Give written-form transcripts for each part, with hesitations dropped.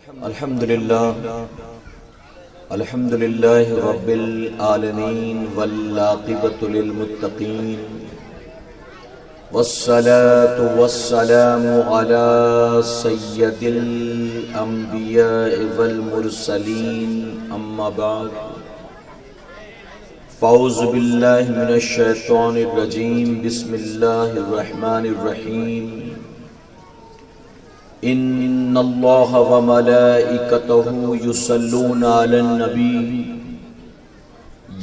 الحمد لله رب العالمين والعاقبة للمتقين والصلاة والسلام على سيد الأنبياء والمرسلين أما بعد فأعوذ بالله من الشيطان الرجيم بسم الله الرحمن الرحيم ان اللہ وملائکتہ یصلون علی النبی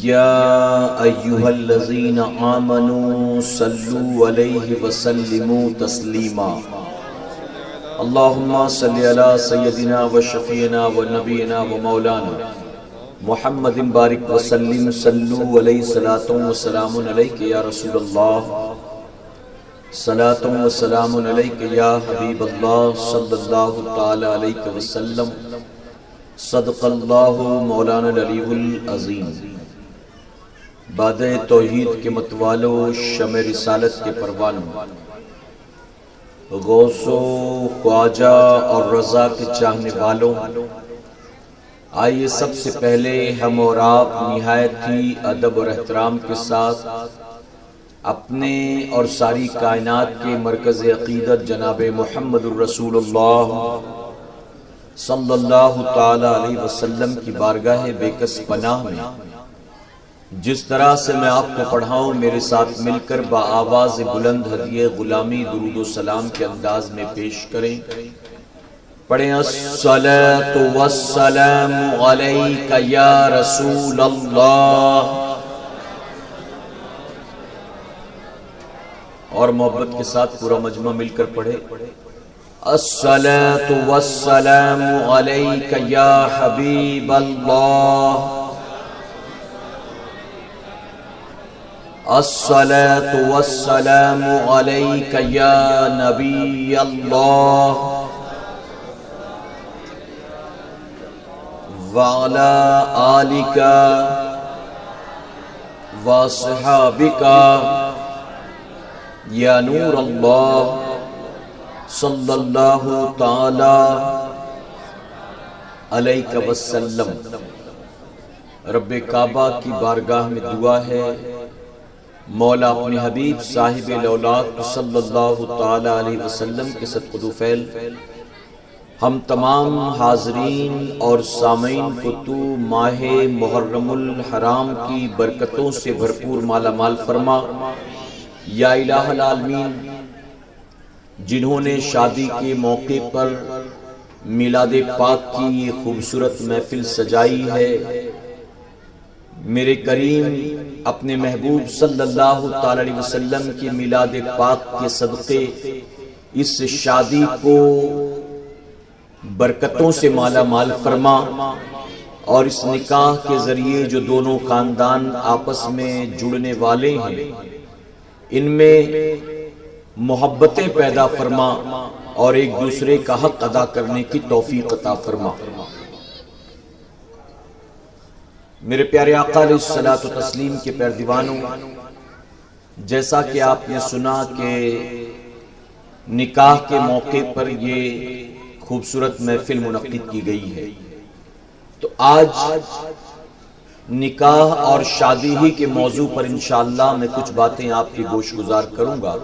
یا ایہا الذین آمنوا صلوا علیہ وسلموا تسلیما اللہم صلی علی سیدنا وشفیعنا ونبینا ومولانا محمد بارک وسلم صلوا علیہ صلاۃ وسلام علیک یا رسول اللہ صلاۃ و سلام علیک یا حبیب اللہ صلی اللہ تعالی علیہ وسلم صدق اللہ مولانا العلی العظیم۔ باد توحید کے متوالو، شمع رسالت کے پروانوں، غوث و خواجہ اور رضا کے چاہنے والوں، آئیے سب سے پہلے ہم اور آپ نہایت ہی ادب اور احترام کے ساتھ اپنے اور ساری کائنات کے مرکز عقیدت جناب محمد الرسول اللہ صلی اللہ تعالی علیہ وسلم کی بارگاہ بے کس پناہ میں جس طرح سے میں آپ کو پڑھاؤں میرے ساتھ مل کر بآواز بلند ہدیہ غلامی درود و سلام کے انداز میں پیش کریں۔ پڑھیں الصلاۃ والسلام علیک یا رسول اللہ، اور محبت کے ساتھ پورا مجمع مل کر پڑھے الصلاۃ والسلام علیک یا حبیب اللہ، الصلاۃ والسلام علیک یا نبی اللہ، وعلی آلک وصحابک یا نور اللہ صلی اللہ تعالی علیہ وسلم۔ رب کعبہ کی بارگاہ میں دعا ہے، مولا اپنے حبیب صاحب الاولاد صلی اللہ تعالی علیہ وسلم کے صدقہ دوفیل ہم تمام حاضرین اور سامعین کو تو ماہ محرم الحرام کی برکتوں سے بھرپور مالا مال فرما یا الہ العالمین۔ جنہوں نے شادی کے موقع پر میلاد پاک کی یہ خوبصورت محفل سجائی ہے، میرے کریم اپنے محبوب صلی اللہ تعالی علیہ وسلم کی میلاد پاک کے صدقے اس شادی کو برکتوں سے مالا مال فرما، اور اس نکاح کے ذریعے جو دونوں خاندان آپس میں جڑنے والے ہیں ان میں محبتیں پیدا فرما اور ایک دوسرے کا حق ادا کرنے کی توفیق عطا فرما۔ میرے پیارے آقا علیہ الصلوۃ والتسلیم کے پیردیوانوں، جیسا کہ آپ نے سنا کہ نکاح کے موقع پر یہ خوبصورت محفل منعقد کی گئی ہے، تو آج نکاح اور شادی ہی کے موضوع پر انشاءاللہ میں کچھ باتیں آپ کی گوش گزار کروں گا،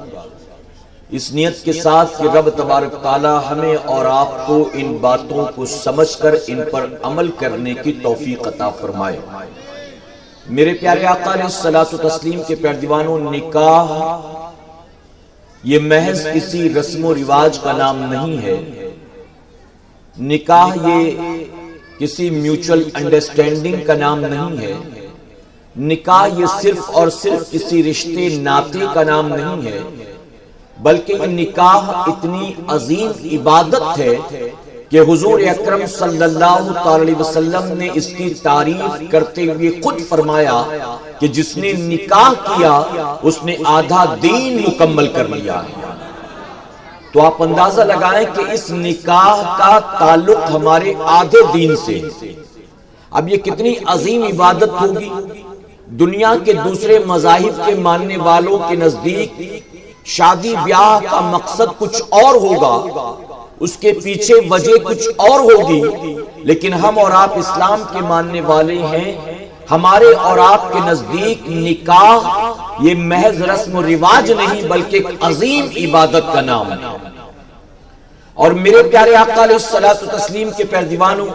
اس نیت کے ساتھ کہ رب تبارک تعالی ہمیں اور آپ کو ان باتوں کو سمجھ کر ان پر عمل کرنے کی توفیق عطا فرمائے۔ میرے پیارے آقا علیہ الصلوۃ والتسلیم کے پیردیوانوں، نکاح یہ محض کسی رسم و رواج کا نام نہیں ہے، نکاح یہ کسی میوچل انڈرسٹینڈنگ کا نام نہیں ہے، نکاح یہ صرف اور صرف کسی رشتے ناطے کا نام نہیں ہے، بلکہ نکاح اتنی عظیم عبادت ہے کہ حضور اکرم صلی اللہ علیہ وسلم نے اس کی تعریف کرتے ہوئے خود فرمایا کہ جس نے نکاح کیا اس نے آدھا دین مکمل کر لیا۔ تو آپ اندازہ لگائیں کہ اس نکاح کا تعلق ہمارے آدھے دین سے، اب یہ کتنی عظیم عبادت ہوگی۔ دنیا کے دوسرے مذاہب کے ماننے والوں کے نزدیک شادی بیاہ کا مقصد کچھ اور ہوگا، اس کے پیچھے وجہ کچھ اور ہوگی، لیکن ہم اور آپ اسلام کے ماننے والے ہیں۔ ہمارے اور آپ کے نزدیک نکاح یہ محض رسم و رواج نہیں بلکہ ایک عظیم عبادت کا نام ہے۔ اور میرے پیارے آقا علیہ الصلوۃ والتسلیم کے پیروانوں،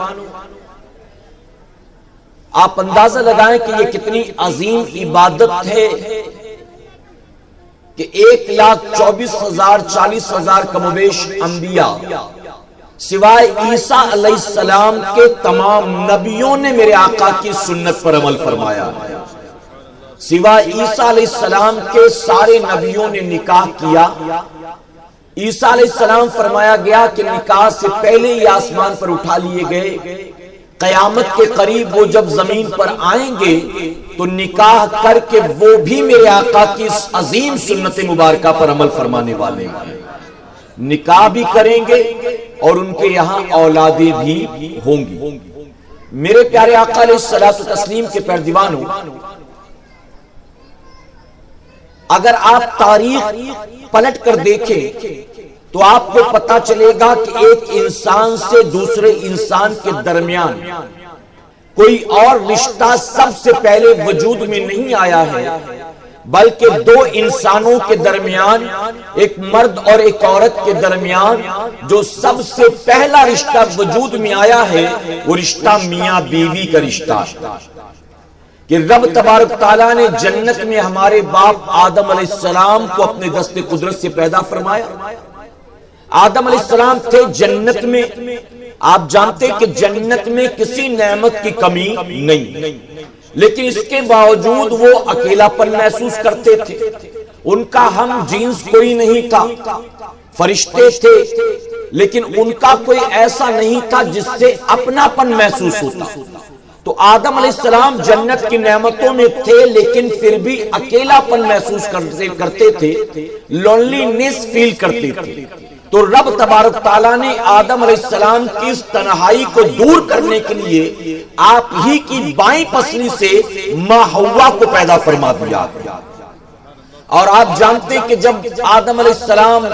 آپ اندازہ لگائیں کہ یہ کتنی عظیم عبادت ہے کہ 1,24,000 40,000 کم و بیش انبیاء سوائے عیسیٰ علیہ السلام کے تمام نبیوں نے میرے آقا کی سنت پر عمل فرمایا۔ سوائے عیسیٰ علیہ السلام کے سارے نبیوں نے نکاح کیا۔ عیسیٰ علیہ السلام فرمایا گیا کہ نکاح سے پہلے ہی آسمان پر اٹھا لیے گئے، قیامت کے قریب وہ جب زمین پر آئیں گے تو نکاح کر کے وہ بھی میرے آقا کی اس عظیم سنت مبارکہ پر عمل فرمانے والے ہیں، نکاح بھی کریں گے اور ان کے یہاں اولادیں بھی ہوں گی۔ میرے پیارے آقا علیہ الصلوۃ والتسلیم کے پیروانوں، اگر آپ تاریخ پلٹ کر دیکھیں تو آپ کو پتا چلے گا کہ ایک انسان سے دوسرے انسان کے درمیان کوئی اور رشتہ سب سے پہلے وجود میں نہیں آیا ہے، بلکہ دو انسانوں کے درمیان، ایک مرد اور ایک عورت کے درمیان جو سب سے پہلا رشتہ وجود میں آیا ہے وہ رشتہ میاں بیوی کا رشتہ کہ رب تبارک تعالیٰ نے جنت میں ہمارے باپ آدم علیہ السلام کو اپنے دست قدرت سے پیدا فرمایا۔ آدم علیہ السلام تھے جنت میں، آپ جانتے کہ جنت میں کسی نعمت کی کمی نہیں، لیکن اس کے باوجود وہ اکیلا پن محسوس کرتے تھے۔ ان کا ہم جنس کوئی نہیں تھا، فرشتے تھے، لیکن ان کا کوئی ایسا نہیں تھا جس سے اپنا پن محسوس ہوتا۔ تو آدم علیہ السلام جنت کی نعمتوں میں تھے لیکن پھر بھی اکیلا پن محسوس کرتے تھے، لونلینس فیل کرتے تھے۔ تو رب تبارک تعالیٰ نے آدم علیہ السلام کی اس تنہائی کو دور کرنے کے لیے آپ ہی کی بائیں پسلی سے ماں حوا کو پیدا فرما دیا۔ اور آپ جانتے کہ جب آدم علیہ السلام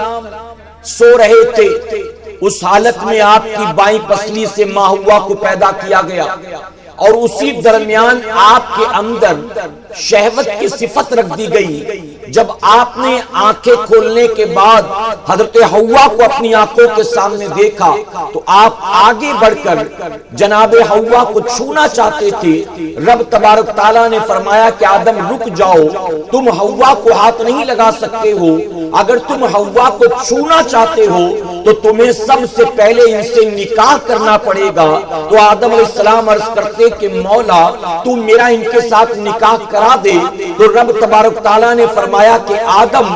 سو رہے تھے اس حالت میں آپ کی بائیں پسلی سے ماں حوا کو پیدا کیا گیا، اور اسی درمیان آپ کے اندر شہوت کی صفت رکھ دی گئی۔ جب آپ نے آنکھیں کھولنے کے بعد حضرت حوا کو اپنی آنکھوں کے سامنے دیکھا تو آپ آگے بڑھ کر جناب حوا کو چھونا چاہتے تھے۔ رب تبارک تعالیٰ نے فرمایا کہ آدم رک جاؤ، تم حوا کو ہاتھ نہیں لگا سکتے ہو، اگر تم حوا کو چھونا چاہتے ہو تو تمہیں سب سے پہلے ان سے نکاح کرنا پڑے گا۔ تو آدم علیہ السلام عرض کرتے کہ مولا تو میرا ان کے ساتھ نکاح کرا دے۔ تو رب تبارک تعالیٰ نے فرمایا کہ آدم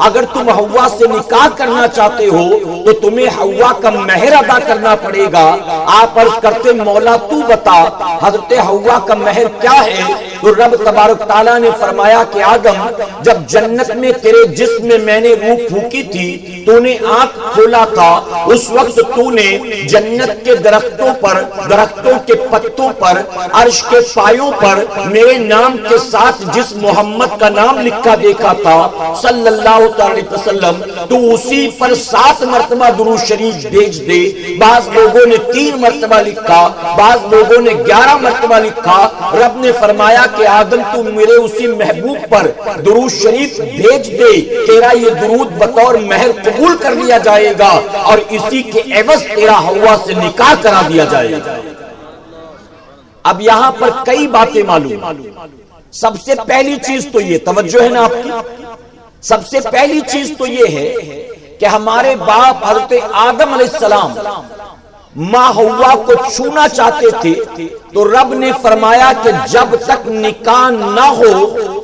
اگر تم حوا سے نکاح کرنا چاہتے ہو تو تمہیں حوا کا مہر ادا کرنا پڑے گا۔ آپ عرض کرتے مولا تو بتا حضرت حوا کا مہر کیا ہے؟ تو رب تبارک تعالیٰ نے فرمایا کہ آدم جب جنت میں تیرے جسم میں میں نے روح پھونکی تھی تو نے آنکھ کھولا تھا، اس وقت تو نے جنت کے درختوں پر، درختوں کے پتوں پر، عرش کے پایوں پر میرے نام کے ساتھ جس محمد کا نام لکھا دیکھا تھا صلی اللہ علیہ وسلم، تو اسی پر 7 مرتبہ درود شریف بھیج دے۔ بعض لوگوں نے 3 مرتبہ لکھا، بعض لوگوں نے 11 مرتبہ لکھا۔ رب نے فرمایا کہ آدم تو میرے اسی محبوب پر درود شریف بھیج دے، تیرا یہ درود بطور مہر قبول کر لیا جائے گا اور اسی کے عوض تیرا حوا سے نکاح کرا دیا جائے گا۔ اب یہاں پر کئی باتیں معلوم۔ سب سے پہلی چیز تو یہ توجہ ہے نا آپ کی، سب سے پہلی چیز تو یہ ہے کہ ہمارے باپ حضرت آدم علیہ السلام ماں حوا کو چھونا چاہتے تھے تو رب نے فرمایا کہ جب تک نکاح نہ ہو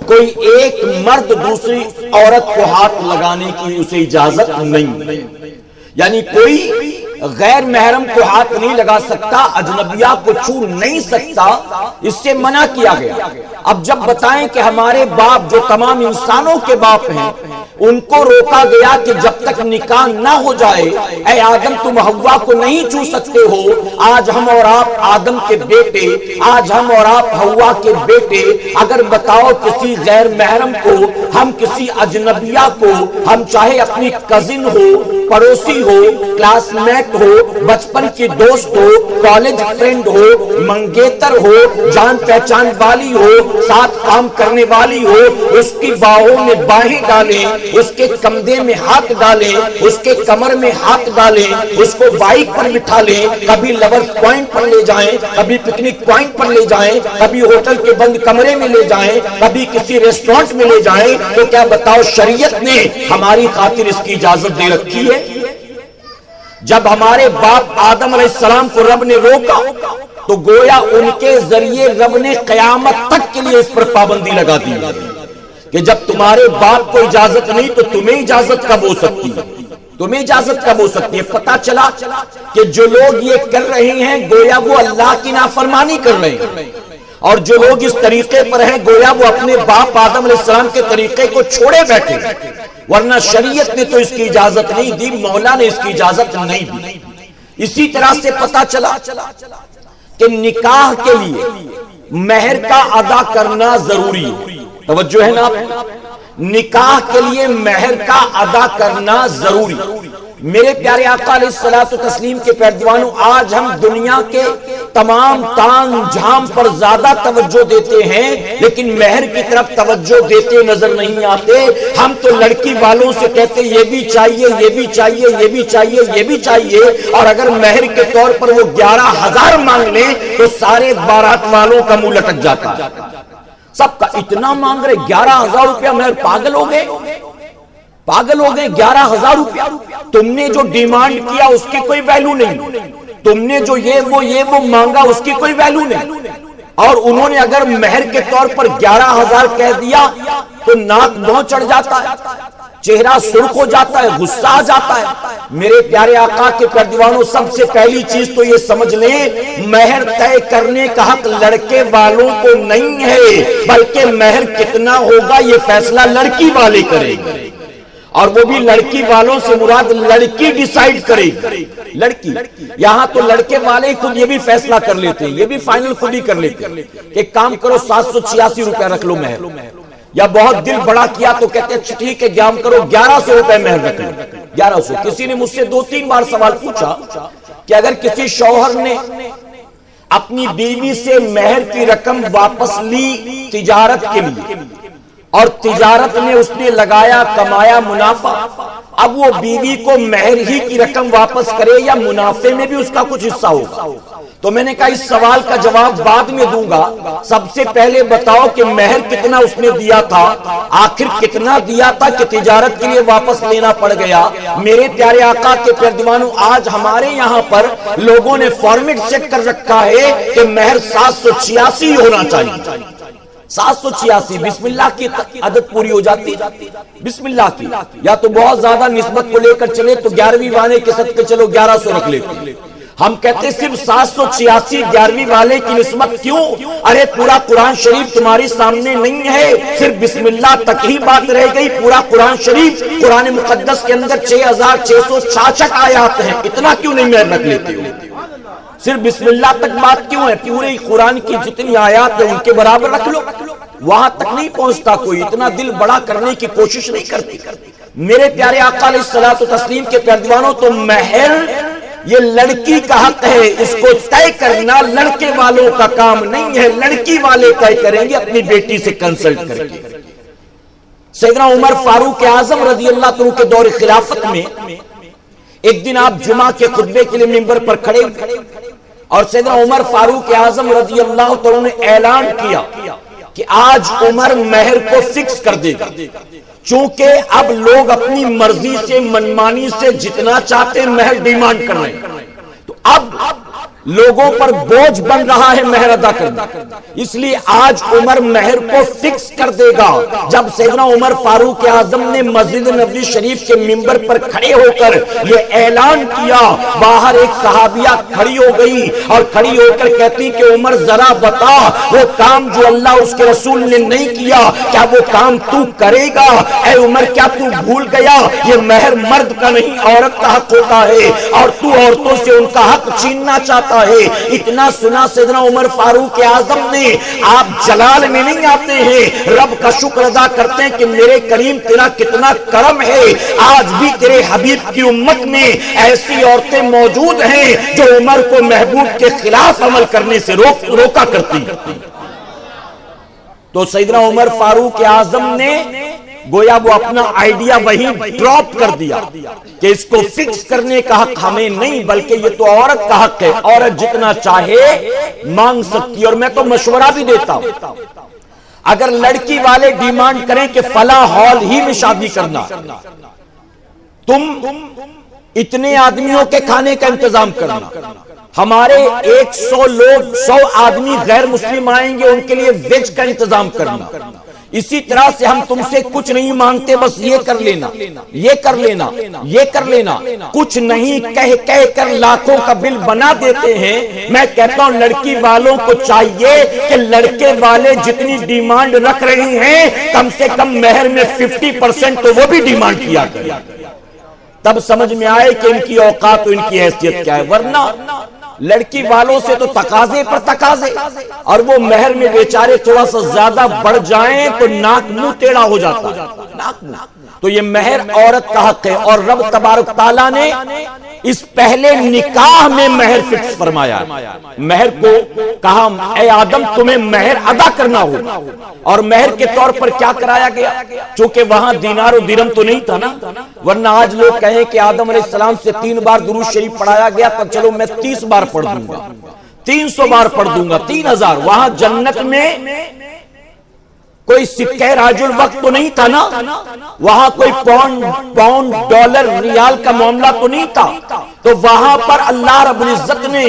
کوئی ایک مرد دوسری عورت کو ہاتھ لگانے کی اسے اجازت نہیں، یعنی کوئی غیر محرم کو ہاتھ نہیں لگا سکتا، اجنبیہ کو چھو نہیں سکتا، اس سے منع کیا گیا۔ اب جب بتائیں کہ ہمارے باپ جو تمام انسانوں کے باپ ہیں ان کو روکا گیا کہ جب تک نکاح نہ ہو جائے اے آدم تم حوا کو نہیں چھو سکتے ہو. آج ہم اور آپ آدم کے بیٹے, آج ہم اور آپ حوا کے بیٹے, اگر بتاؤ کسی غیر محرم کو, ہم کسی اجنبیہ کو, ہم چاہے اپنی کزن ہو, پڑوسی ہو, کلاس میٹ ہو, بچپن کی دوست ہو, کالج فرینڈ ہو, منگیتر ہو, جان پہچان والی ہو, ساتھ کام کرنے والی ہو, اس کی باہوں میں باہیں ڈالیں, اس کے کندھے میں ہاتھ ڈالیں, اس کے کمر میں ہاتھ ڈالیں, اس کو بائک پر بٹھا لیں, کبھی لورز پوائنٹ پر لے جائیں, کبھی پکنک پوائنٹ پر لے جائیں, کبھی ہوٹل کے بند کمرے میں لے جائیں, کبھی کسی ریسٹورنٹ میں لے جائیں, تو کیا بتاؤ شریعت نے ہماری خاطر اس کی اجازت دے رکھی ہے؟ جب ہمارے باپ آدم علیہ السلام کو رب نے روکا تو گویا ان کے ذریعے رب نے قیامت تک کے لیے اس پر پابندی لگا دی کہ جب تمہارے باپ کو اجازت نہیں تو تمہیں اجازت کب ہو سکتی ہے, تمہیں اجازت کب ہو سکتی ہے؟ پتہ چلا کہ جو لوگ یہ کر رہے ہیں گویا وہ اللہ کی نافرمانی کر رہے ہیں, اور جو لوگ اس طریقے پر ہیں گویا وہ اپنے باپ آدم علیہ السلام کے طریقے کو چھوڑے بیٹھے, ورنہ شریعت نے تو اس کی اجازت نہیں دی, مولا نے اس کی اجازت نہیں دی. اسی طرح سے پتہ چلا کہ نکاح کے لیے مہر کا ادا کرنا ضروری ہے. توجہ ہے نا, نکاح کے لیے مہر کا ادا کرنا ضروری. میرے پیارے آقا علیہ الصلوۃ والتسلیم کے پیروانوں, آج ہم دنیا کے تمام تام جھام پر زیادہ توجہ دیتے ہیں لیکن مہر کی طرف توجہ دیتے نظر نہیں آتے. ہم تو لڑکی والوں سے کہتے یہ بھی چاہیے, یہ بھی چاہیے, یہ بھی چاہیے, یہ بھی چاہیے, اور اگر مہر کے طور پر وہ 11,000 مانگ لیں تو سارے بارات والوں کا منہ لٹک جاتا ہے. سب کا اتنا مانگ رہے 11,000 روپیہ مہر, پاگل ہو گئے, پاگل ہو گئے. 11,000 روپیہ تم نے جو ڈیمانڈ کیا اس کی کوئی ویلیو نہیں, تم نے جو یہ وہ مانگا اس کی کوئی ویلیو نہیں, اور انہوں نے اگر مہر کے طور پر 11,000 کہہ دیا تو ناک منہ چڑھ جاتا ہے, چہرہ سرخ ہو جاتا ہے, غصہ آ جاتا ہے. میرے پیارے آقا کے پیروانوں, سب سے پہلی چیز تو یہ سمجھ لیں مہر طے کرنے کا حق لڑکے والوں کو نہیں ہے, بلکہ مہر کتنا ہوگا یہ فیصلہ لڑکی والے کریں گے, اور وہ بھی لڑکی والوں سے مراد لڑکی ڈیسائیڈ کرے گی. لڑکی, یہاں تو لڑکے والے خود یہ بھی فیصلہ کر لیتے ہیں, یہ بھی فائنل خود ہی کر لیتے ہیں کہ کام کرو 786 روپے رکھ لو مہر, یا بہت دل بڑا کیا تو کہتے ہیں ٹھیک ہے کام کرو 1100 روپے مہر رکھ لو. 1100. کسی نے مجھ سے 2-3 بار سوال پوچھا کہ اگر کسی شوہر نے اپنی بیوی سے مہر کی رقم واپس لی تجارت کے لیے, اور تجارت میں اس نے لگایا, کمایا منافع, اب وہ بیوی کو مہر ہی کی رقم واپس کرے یا منافع میں بھی اس کا کچھ حصہ ہوگا؟ تو میں نے کہا اس سوال کا جواب بعد میں دوں گا, سب سے پہلے بتاؤ کہ مہر کتنا اس نے دیا تھا, آخر کتنا دیا تھا کہ تجارت کے لیے واپس لینا پڑ گیا. میرے پیارے آقا کے پیروانوں, آج ہمارے یہاں پر لوگوں نے فارمیٹ چیک کر رکھا ہے کہ مہر 786 ہونا چاہیے. 786 بسم اللہ کی عدد پوری ہو جاتی, بسم اللہ کی, یا تو بہت زیادہ نسبت کو لے کر چلے تو 11ویں والے کے صدقے چلو 1100 رکھ لیتے. ہم کہتے صرف 786 11ویں والے کی نسبت کیوں؟ ارے پورا قرآن شریف تمہاری سامنے نہیں ہے, صرف بسم اللہ تک ہی بات رہ گئی. پورا قرآن شریف, قرآن مقدس کے اندر 6666 آیات ہیں, اتنا کیوں نہیں مہر رکھ لیتے ہو؟ صرف بسم اللہ تک بات کیوں ہے؟ پورے قرآن کی جتنی آیات ہیں ان کے برابر رکھ لو. وہاں تک نہیں پہنچتا کوئی, اتنا دل بڑا کرنے کی کوشش نہیں کرتی. میرے پیارے آقا علیہ الصلوۃ والتسلیم کے پیروانوں, تو مہر یہ لڑکی کا حق ہے, اس کو طے کرنا لڑکے والوں کا کام نہیں ہے, لڑکی والے طے کریں گے اپنی بیٹی سے کنسلٹ کر کے. سیدنا عمر فاروق اعظم رضی اللہ عنہ کے دور خلافت میں ایک دن آپ جمعہ کے خطبے کے لیے منبر پر کھڑے اور سیدنا عمر فاروق اعظم رضی اللہ عنہ نے اعلان کیا کہ آج عمر مہر کو فکس کر دے گا, چونکہ اب لوگ اپنی مرضی سے منمانی سے جتنا چاہتے مہر ڈیمانڈ کر رہے ہیں. تو اب لوگوں پر بوجھ بن رہا ہے مہر ادا کرنا. اس لیے آج عمر مہر کو فکس کر دے گا. جب سیدنا عمر فاروق اعظم نے مسجد نبوی شریف کے منبر پر کھڑے ہو کر یہ اعلان کیا، باہر ایک صحابیہ کھڑی ہو گئی اور کھڑی ہو کر کہتی کہ عمر ذرا بتا وہ کام جو اللہ اور اس کے رسول نے نہیں کیا کیا وہ کام تو کرے گا؟ اے عمر کیا تو بھول گیا یہ مہر مرد کا نہیں عورت کا حق ہوتا ہے اور تو عورتوں سے ان کا حق چھیننا چاہتا ہے. اتنا سنا سیدنا عمر فاروق اعظم نے، آپ جلال میں نہیں آتے ہیں، رب کا شکر ادا کرتے ہیں کہ میرے کریم تیرا کتنا کرم ہے، آج بھی تیرے حبیب کی امت میں ایسی عورتیں موجود ہیں جو عمر کو محبوب کے خلاف عمل کرنے سے روکا کرتی. تو سیدنا عمر فاروق اعظم نے گویا وہ اپنا آئیڈیا وہیں ڈراپ کر دیا کہ اس کو فکس کرنے کا حق ہمیں نہیں بلکہ یہ تو عورت کا حق ہے، عورت جتنا چاہے مانگ سکتی. اور میں تو مشورہ بھی دیتا ہوں، اگر لڑکی والے ڈیمانڈ کریں کہ فلاں ہال ہی میں شادی کرنا، تم اتنے آدمیوں کے کھانے کا انتظام کرنا، ہمارے 100 آدمی غیر مسلم آئیں گے ان کے لیے ویج کا انتظام کرنا، اسی طرح سے ہم تم سے کچھ نہیں مانگتے، بس یہ کر لینا، یہ کر لینا، یہ کر لینا، کچھ نہیں کہہ کر لاکھوں کا بل بنا دیتے ہیں. میں کہتا ہوں لڑکی والوں کو چاہیے کہ لڑکے والے جتنی ڈیمانڈ رکھ رہے ہیں کم سے کم مہر میں 50% تو وہ بھی ڈیمانڈ کیا کریں، تب سمجھ میں آئے کہ ان کی اوقات و ان کی حیثیت کیا ہے. ورنہ لڑکی والوں سے تو تقاضے پر تقاضے، اور وہ مہر میں بیچارے تھوڑا سا زیادہ بڑھ جائیں تو ناک منہ ٹیڑھا ہو جاتا ہے. تو یہ مہر عورت کا حق ہے اور رب تبارک تعالیٰ نے اس پہلے نکاح میں مہر فکس فرمایا. مہر کو کہا اے آدم تمہیں مہر ادا کرنا ہوگا، اور مہر کے طور پر کیا کرایا گیا؟ چونکہ وہاں دینار و درہم تو نہیں تھا نا، ورنہ آج لوگ کہیں کہ آدم علیہ السلام سے 3 بار درود شریف پڑھایا گیا تو چلو میں 30 بار پڑھ دوں گا، 300 بار پڑھ دوں گا، 3000. وہاں جنت میں کوئی سکہ راج الوقت تو نہیں تھا نا، وہاں کوئی پاؤنڈ ڈالر ریال کا معاملہ تو نہیں تھا. تو وہاں پر اللہ رب العزت نے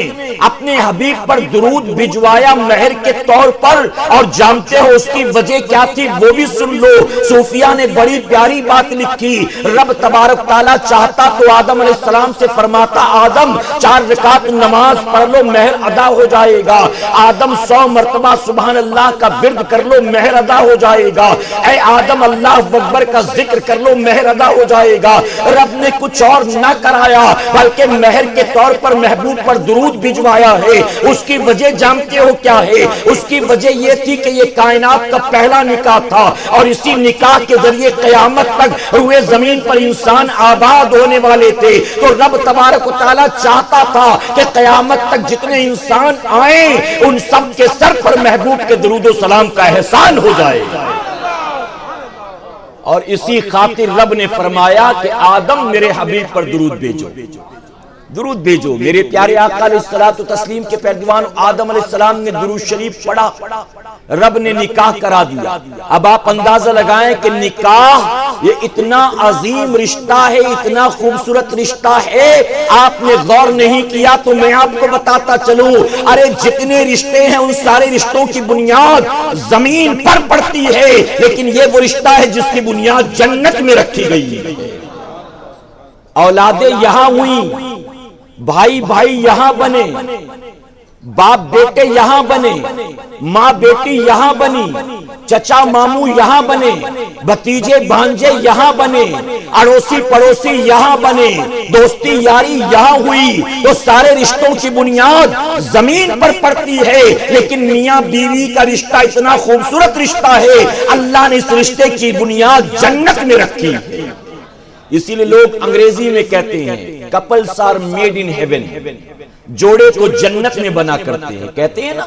اپنے حبیب پر درود بھجوایا مہر کے طور پر، اور جانتے ہو اس کی وجہ کیا تھی وہ بھی سن لو. صوفیہ نے بڑی پیاری بات لکھی، رب تبارک تعالیٰ چاہتا تو آدم علیہ السلام سے فرماتا آدم 4 رکعت نماز پڑھ لو مہر ادا ہو جائے گا، آدم 100 مرتبہ سبحان اللہ کا ورد کر لو مہر ادا ہو جائے گا، اے آدم اللہ اکبر کا ذکر کر لو مہر ادا ہو جائے گا. رب نے کچھ اور نہ کرایا بلکہ مہر کے طور پر محبوب پر درود بھجوایا ہے. اس کی وجہ جانتے ہو کیا ہے؟ اس کی وجہ یہ تھی کہ یہ کائنات کا پہلا نکاح تھا، اور اسی نکاح کے ذریعے قیامت تک روئے زمین پر انسان آباد ہونے والے تھے. تو رب تبارک و تعالیٰ چاہتا تھا کہ قیامت تک جتنے انسان آئیں ان سب کے سر پر محبوب کے درود و سلام کا احسان ہو جائے. اور اسی خاطر رب نے فرمایا کہ آدم میرے حبیب پر درود بھیجو، درود بھیجو. میرے پیارے آقا علیہ الصلوۃ والتسلیم کے پیروان آدم علیہ السلام نے درود شریف پڑھا، رب نے نکاح کرا دیا. اب آپ اندازہ لگائیں کہ نکاح یہ اتنا عظیم رشتہ ہے، اتنا خوبصورت رشتہ ہے، آپ نے غور نہیں کیا تو میں آپ کو بتاتا چلوں. ارے جتنے رشتے ہیں ان سارے رشتوں کی بنیاد زمین پر پڑتی ہے، لیکن یہ وہ رشتہ ہے جس کی بنیاد جنت میں رکھی گئی ہے. اولادیں یہاں ہوئی، بھائی بھائی یہاں بنے، باپ بیٹے یہاں بنے، ماں بیٹی یہاں بنی، چچا ماموں یہاں بنے، بھتیجے بھانجے یہاں بنے، اڑوسی پڑوسی یہاں بنے، دوستی یاری یہاں ہوئی. تو سارے رشتوں کی بنیاد زمین پر پڑتی ہے، لیکن میاں بیوی کا رشتہ اتنا خوبصورت رشتہ ہے اللہ نے اس رشتے کی بنیاد جنت میں رکھی. اسی لیے لوگ انگریزی میں کہتے ہیں couples are made in heaven, جوڑے تو جنت میں بنا کرتے ہیں. کہتے ہیں نا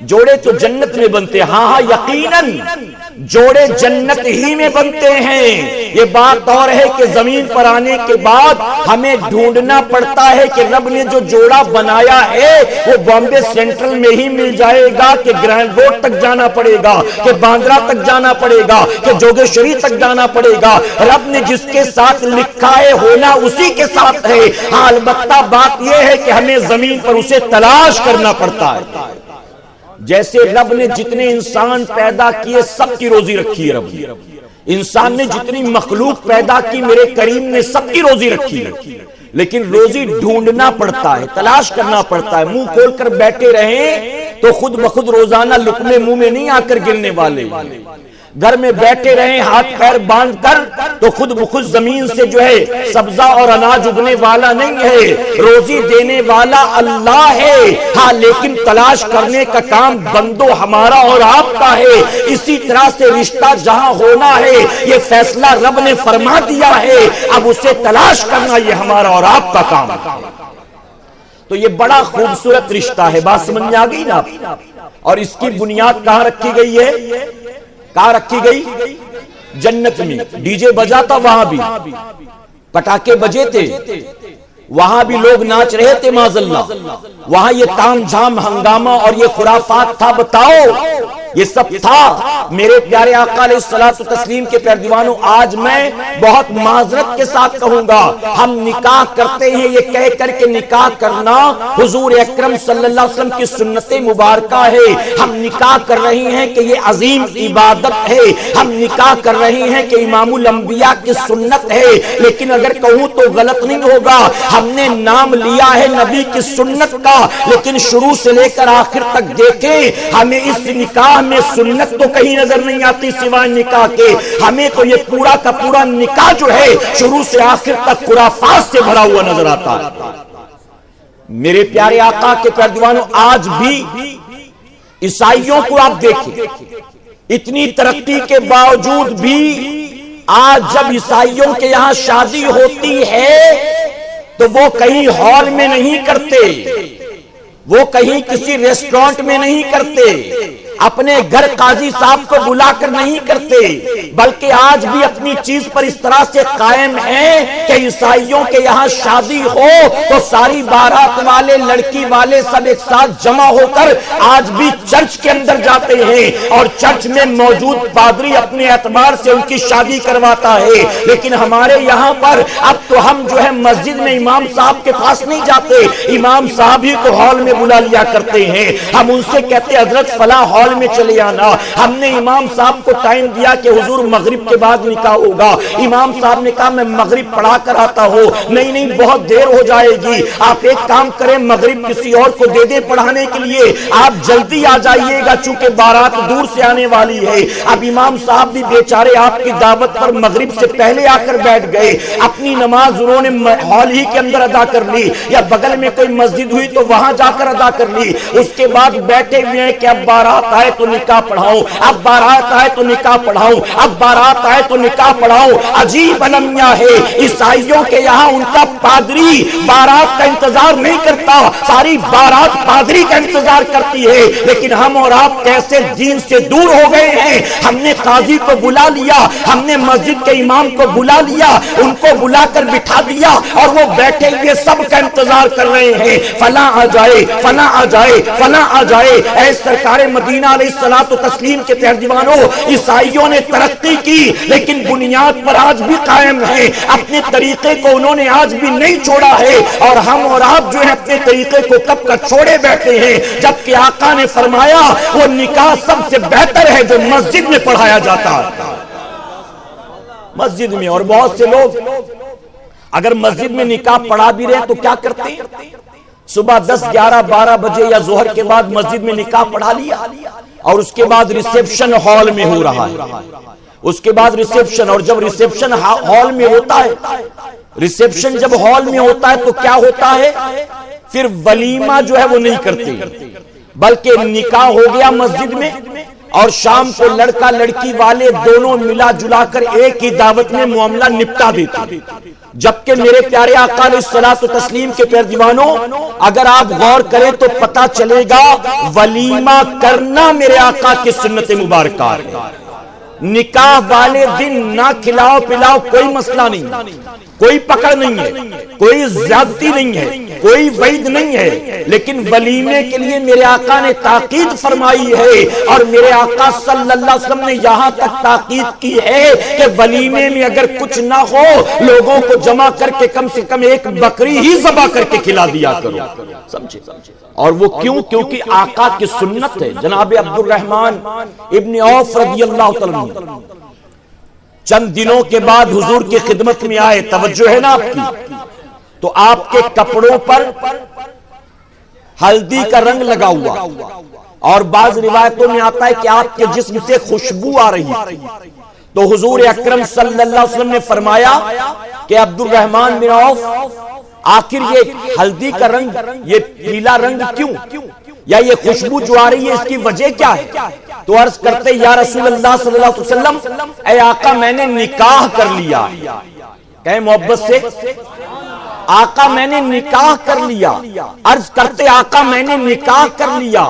جوڑے تو جنت میں بنتے ہیں. ہاں ہاں یقیناً جوڑے جنت ہی میں بنتے ہیں۔ یہ بات اور ہے کہ زمین پر آنے کے بعد ہمیں ڈھونڈنا پڑتا ہے کہ رب نے جو جوڑا بنایا ہے وہ بامبے سینٹرل میں ہی مل جائے گا کہ گرینڈ روڈ تک جانا پڑے گا، کہ باندرا تک جانا پڑے گا، کہ جوگیشوری تک جانا پڑے گا۔ رب نے جس کے ساتھ لکھا ہے ہونا اسی کے ساتھ ہے۔ ہاں البتہ بات یہ ہے کہ ہمیں زمین پر اسے تلاش کرنا پڑتا ہے۔ جیسے رب نے جتنے انسان پیدا کیے سب کی روزی رکھی ہے۔ رب نے انسان نے جتنی مخلوق پیدا کی میرے کریم نے سب کی روزی رکھی ہے، لیکن روزی ڈھونڈنا پڑتا ہے، تلاش کرنا پڑتا ہے۔ منہ کھول کر بیٹھے رہیں تو خود بخود روزانہ لقمے منہ میں نہیں آ کر گرنے والے۔ گھر میں بیٹھے رہیں ہاتھ پیر باندھ کر تو خود بخود زمین سے جو ہے سبزہ اور اناج اگنے والا نہیں ہے، روزی دینے والا اللہ ہے۔ ہاں لیکن تلاش کرنے کا کام بندو ہمارا اور آپ کا ہے۔ اسی طرح سے رشتہ جہاں ہونا ہے یہ فیصلہ رب نے فرما دیا ہے، اب اسے تلاش کرنا یہ ہمارا اور آپ کا کام ہے۔ تو یہ بڑا خوبصورت رشتہ ہے، بات سمجھ میں آ گئی نا؟ اور اس کی بنیاد کہاں رکھی گئی ہے؟ کہاں رکھی گئی؟ جنت میں۔ ڈی جے بجا تھا وہاں بھی، پٹاخے بجے تھے وہاں بھی، لوگ ناچ رہے تھے معاذ اللہ، وہاں یہ تام جھام ہنگامہ اور یہ خرافات تھا، بتاؤ یہ سب تھا۔ میرے پیارے آقا علیہ الصلوۃ والتسلیم کے پیروانوں، آج میں بہت معذرت کے ساتھ کہوں گا، ہم نکاح کرتے ہیں یہ کہہ کر کے نکاح کرنا حضور اکرم صلی اللہ علیہ وسلم کی سنت مبارکہ ہے۔ ہم نکاح کر رہے ہیں کہ یہ عظیم عبادت ہے، ہم نکاح کر رہے ہیں کہ امام الانبیاء کی سنت ہے، لیکن اگر کہوں تو غلط نہیں ہوگا، ہم نے نام لیا ہے نبی کی سنت کا، لیکن شروع سے لے کر آخر تک دیکھیں ہمیں اس نکاح میں سنت تو کہیں نظر نہیں آتی سوائے نکاح کے۔ ہمیں تو یہ پورا کا پورا نکاح جو ہے شروع سے آخر تک خرافات سے بھرا ہوا نظر آتا ہے۔ میرے پیارے آقا کے پیروانوں، آج بھی عیسائیوں کو آپ دیکھیں، اتنی ترقی کے باوجود بھی آج جب عیسائیوں کے یہاں شادی ہوتی ہے تو وہ کہیں ہال میں نہیں کرتے، وہ کہیں کسی ریسٹورانٹ میں نہیں کرتے، اپنے گھر قاضی صاحب کو بلا کر نہیں کرتے، بلکہ آج بھی اپنی چیز پر اس طرح سے قائم ہے کہ عیسائیوں کے یہاں شادی ہو تو ساری بارات والے لڑکی والے سب ایک ساتھ جمع ہو کر آج بھی چرچ کے اندر جاتے ہیں، اور چرچ میں موجود پادری اپنے اعتبار سے ان کی شادی کرواتا ہے۔ لیکن ہمارے یہاں پر اب تو ہم جو ہے مسجد میں امام صاحب کے پاس نہیں جاتے، امام صاحب ہی کو ہال میں بلا لیا کرتے ہیں۔ ہم ان سے کہتے حضرت فلاں ہال میں چلے آنا، ہم نے امام صاحب کو ٹائم دیا کہ حضور مغرب کے بعد نکاح ہوگا، امام صاحب نے کہا میں مغرب پڑھا کر آتا ہوں، نہیں بہت دیر ہو جائے گی، آپ ایک کام کریں مغرب کسی اور کو دے دیں پڑھانے کے لیے، آپ جلدی آ جائیے گا چونکہ بارات دور سے آنے والی ہے۔ اب امام صاحب بھی بیچارے آپ کی دعوت پر مغرب سے پہلے آ کر بیٹھ گئے، اپنی نماز انہوں نے ہال ہی کے اندر ادا کر لی، یا بغل میں کوئی مسجد ہوئی تو وہاں جا کر ادا کر لی، اس کے بعد بیٹھے ہوئے ہیں کہ اب بارات آئے تو نکاح پڑھاؤ، اب بارات آئے تو نکاح پڑھاؤ، اب بارات آئے تو نکاح پڑھاؤ۔ عجیب المیہ ہے، عیسائیوں کے یہاں ان کا پادری بارات کا انتظار نہیں کرتا، ساری بارات پادری کا انتظار کرتی ہے۔ لیکن ہم اور آپ کیسے دین سے دور ہو گئے ہیں، ہم نے قاضی کو بلا لیا، ہم نے مسجد کے امام کو بلا لیا، ان کو بلا کر بٹھا دیا، اور وہ بیٹھے ہوئے سب کا انتظار کر رہے ہیں فلاں آ جائے، فلاں آ جائے، فلاں آ جائے۔ اے سرکار مدینہ علیہ الصلوۃ والتسلیم کے پیروانوں، عیسائیوں نے ترقی کی لیکن بنیاد پر آج بھی قائم ہے، اپنے طریقے کو انہوں نے آج بھی نہیں چھوڑا ہے، اور ہم اور آپ جو ہے اپنے طریقے کو کب کا چھوڑے بیٹھے ہیں، جبکہ آقا نے فرمایا وہ نکاح سب سے بہتر ہے جو مسجد میں پڑھایا جاتا ہے، مسجد میں۔ اور بہت سے لوگ اگر مسجد میں نکاح پڑھا بھی رہے تو کیا کرتے ہیں، صبح 10, 11, 12 بجے یا ظہر کے بعد مسجد میں نکاح پڑھا لیا، اور اس کے بعد ریسیپشن ہال میں ہو رہا ہے، اس کے بعد ریسیپشن، اور جب ریسیپشن ہال میں ہوتا ہے، ریسیپشن جب ہال میں ہوتا ہے تو کیا ہوتا ہے، پھر ولیمہ جو ہے وہ نہیں کرتے، بلکہ نکاح ہو گیا مسجد میں، اور شام کو لڑکا لڑکی والے دونوں ملا جلا کر ایک ہی دعوت میں معاملہ نپٹا دیتے۔ جبکہ میرے پیارے آقا علیہ الصلوۃ والتسلیم کے پیروانوں، اگر آپ غور کریں تو پتہ چلے گا ولیمہ کرنا میرے آقا کی سنت مبارکہ ہے، نکاح والے دن نہ کھلاؤ پلاؤ کوئی مسئلہ نہیں، کوئی پکڑ نہیں ہے، کوئی زیادتی نہیں ہے، کوئی وعید نہیں ہے، لیکن ولیمے کے لیے میرے آقا نے تاکید فرمائی ہے، اور میرے آقا صلی اللہ علیہ وسلم نے یہاں تک تاکید کی ہے کہ ولیمے میں اگر کچھ نہ ہو لوگوں کو جمع کر کے کم سے کم ایک بکری ہی ذبح کر کے کھلا دیا کرو، سمجھے؟ اور وہ کیونکہ آقا کی سنت ہے۔ جناب عبد الرحمن ابن عوف رضی اللہ تعالیٰ عنہ چند دنوں کے بعد حضور کی خدمت میں آئے، توجہ ہے نا آپ کی، تو آپ کے کپڑوں پر ہلدی کا رنگ لگا ہوا، اور بعض روایتوں میں آتا ہے کہ آپ کے جسم سے خوشبو آ رہی تھی، تو حضور اکرم صلی اللہ علیہ وسلم نے فرمایا کہ عبد الرحمن بن عوف آخر یہ ہلدی کا رنگ، یہ پیلا رنگ کیوں، یا یہ خوشبو جو آ رہی ہے اس کی وجہ کیا ہے؟ تو عرض کرتے یا رسول اللہ صلی اللہ علیہ وسلم، اے آقا میں نے نکاح کر لیا، کہیں محبت سے، آقا میں نے نکاح کر لیا۔ عرض کرتے آقا میں نے نکاح کر لیا۔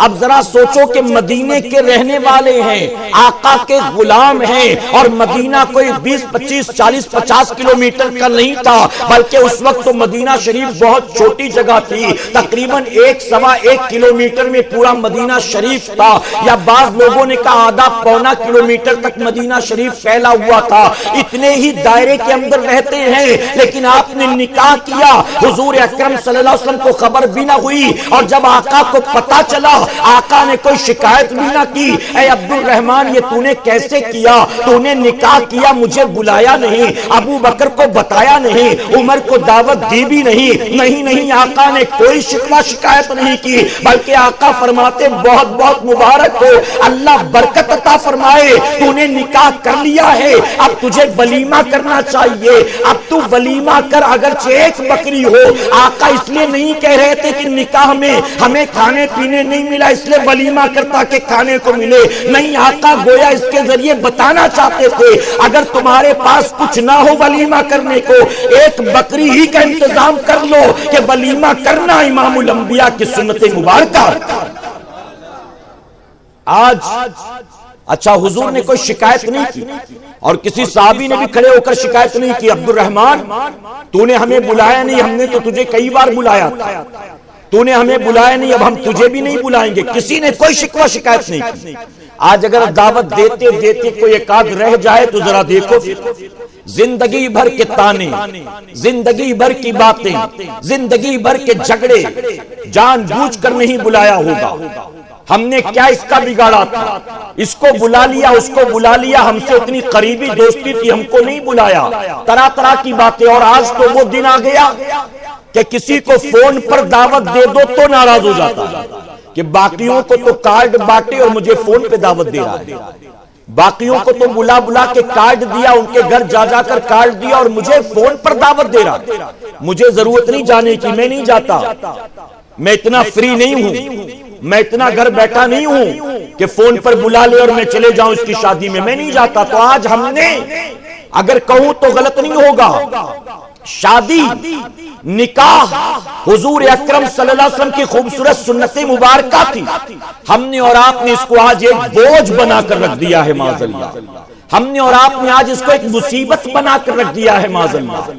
اب ذرا سوچو کہ مدینے کے رہنے والے ہیں، آقا کے غلام ہیں، اور مدینہ کوئی 20 25 40 50 کلومیٹر کا نہیں تھا، بلکہ اس وقت تو مدینہ شریف بہت چھوٹی جگہ تھی، تقریباً 1.25 کلومیٹر میں پورا مدینہ شریف تھا، یا بعض لوگوں نے کہا آدھا پونا کلومیٹر تک مدینہ شریف پھیلا ہوا تھا، اتنے ہی دائرے کے اندر رہتے ہیں، لیکن آپ نے نکاح کیا، حضور اکرم صلی اللہ علیہ وسلم کو خبر بھی نہ ہوئی، اور جب آقا کو پتا چلا آقا نے کوئی شکایت بھی نہ کی، اے عبد الرحمن یہ تو نے کیسے کیا، تو نے نکاح کیا مجھے بلایا نہیں، ابو بکر کو بتایا نہیں، عمر کو دعوت دی بھی نہیں، نہیں آقا نے کوئی شکوہ شکایت نہیں کی، بلکہ آقا فرماتے بہت بہت مبارک ہو، اللہ برکت عطا فرمائے، تو نے نکاح کر لیا ہے، اب تجھے ولیمہ کرنا چاہیے، اب تو ولیمہ کر، اگرچہ ایک بکری ہو۔ آقا اس لیے نہیں کہہ رہے تھے کہ نکاح میں ہمیں کھانے پینے نہیں ملا اس لیے ولیمہ کرتا کہ کھانے کو ملے، نہیں، آقا گویا اس کے ذریعے بتانا چاہتے تھے اگر تمہارے پاس کچھ نہ ہو ولیمہ کرنے کو، ایک بکری ہی کا انتظام کر لو، کہ ولیمہ کرنا امام الانبیاء کی سنت مبارکہ۔ آج اچھا حضور نے کوئی شکایت نہیں کی، اور کسی صحابی نے بھی کھڑے ہو کر شکایت نہیں کی، عبد الرحمن تو نے ہمیں بلایا نہیں، ہم نے تو تجھے کئی بار بلایا تھا، تو نے ہمیں بلایا نہیں، اب ہم تجھے بھی نہیں بلائیں گے، کسی نے کوئی شکوہ شکایت نہیں کی۔ آج اگر دعوت دیتے دیتے کوئی ایک آدھ رہ جائے تو ذرا دیکھو، زندگی بھر کے تانے، زندگی بھر کی باتیں، زندگی بھر کے جھگڑے، جان بوجھ کر نہیں بلایا ہوگا، ہم نے کیا اس کا بگاڑا تھا، اس کو بلا لیا، اس کو بلا لیا، ہم سے اتنی قریبی دوستی تھی، ہم کو نہیں بلایا، طرح طرح کی باتیں۔ اور آج تو وہ دن آ گیا کہ کسی کو فون پر دعوت دے دو تو ناراض ہو جاتا ہے، کہ باقیوں کو تو کارڈ بانٹے اور مجھے فون پہ دعوت دے رہا ہے، باقیوں کو تو بلا بلا کے کارڈ دیا، ان کے گھر جا جا کر کارڈ دیا، اور مجھے فون پر دعوت دے رہا ہے، مجھے ضرورت نہیں جانے کی، میں نہیں جاتا، میں اتنا فری نہیں ہوں، میں اتنا گھر بیٹھا نہیں ہوں کہ فون پر بلا لے اور میں چلے جاؤں اس کی شادی میں نہیں جاتا۔ تو آج ہم نے، اگر کہوں تو غلط نہیں ہوگا، شادی، نکاح حضور اکرم صلی اللہ علیہ وسلم کی خوبصورت سنت مبارکہ تھی، ہم نے اور آپ نے اس کو آج ایک بوجھ بنا کر رکھ دیا ہے معاذ اللہ، ہم نے اور آپ نے آج اس کو ایک مصیبت بنا کر رکھ دیا ہے معاذ اللہ۔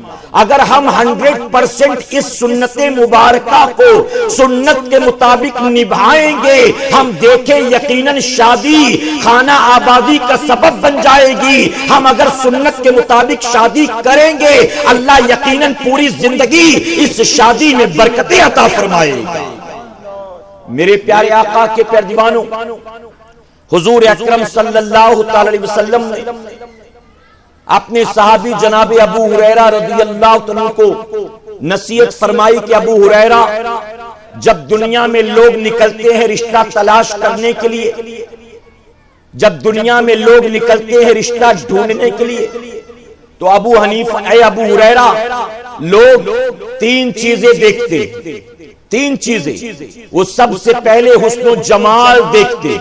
اگر ہم 100% اس سنت مبارکہ کو سنت کے مطابق نبھائیں گے، ہم دیکھیں یقیناً شادی خانہ آبادی کا سبب بن جائے گی۔ ہم اگر سنت کے مطابق شادی کریں گے، اللہ یقیناً پوری زندگی اس شادی میں برکتیں عطا فرمائے گا۔ میرے پیارے آقا کے پیارے دیوانوں، حضور اکرم صلی اللہ علیہ وسلم نے اپنے صحابی جناب ابو ہریرہ رضی اللہ عنہ کو نصیحت فرمائی کہ ابو ہریرہ، جب دنیا میں لوگ نکلتے ہیں رشتہ تلاش کرنے کے لیے، جب دنیا میں لوگ نکلتے ہیں رشتہ ڈھونڈنے کے لیے، تو ابو حنیفہ، اے ابو ہریرہ، لوگ 3 چیزیں دیکھتے، 3 چیزیں، وہ سب سے پہلے حسن و جمال دیکھتے،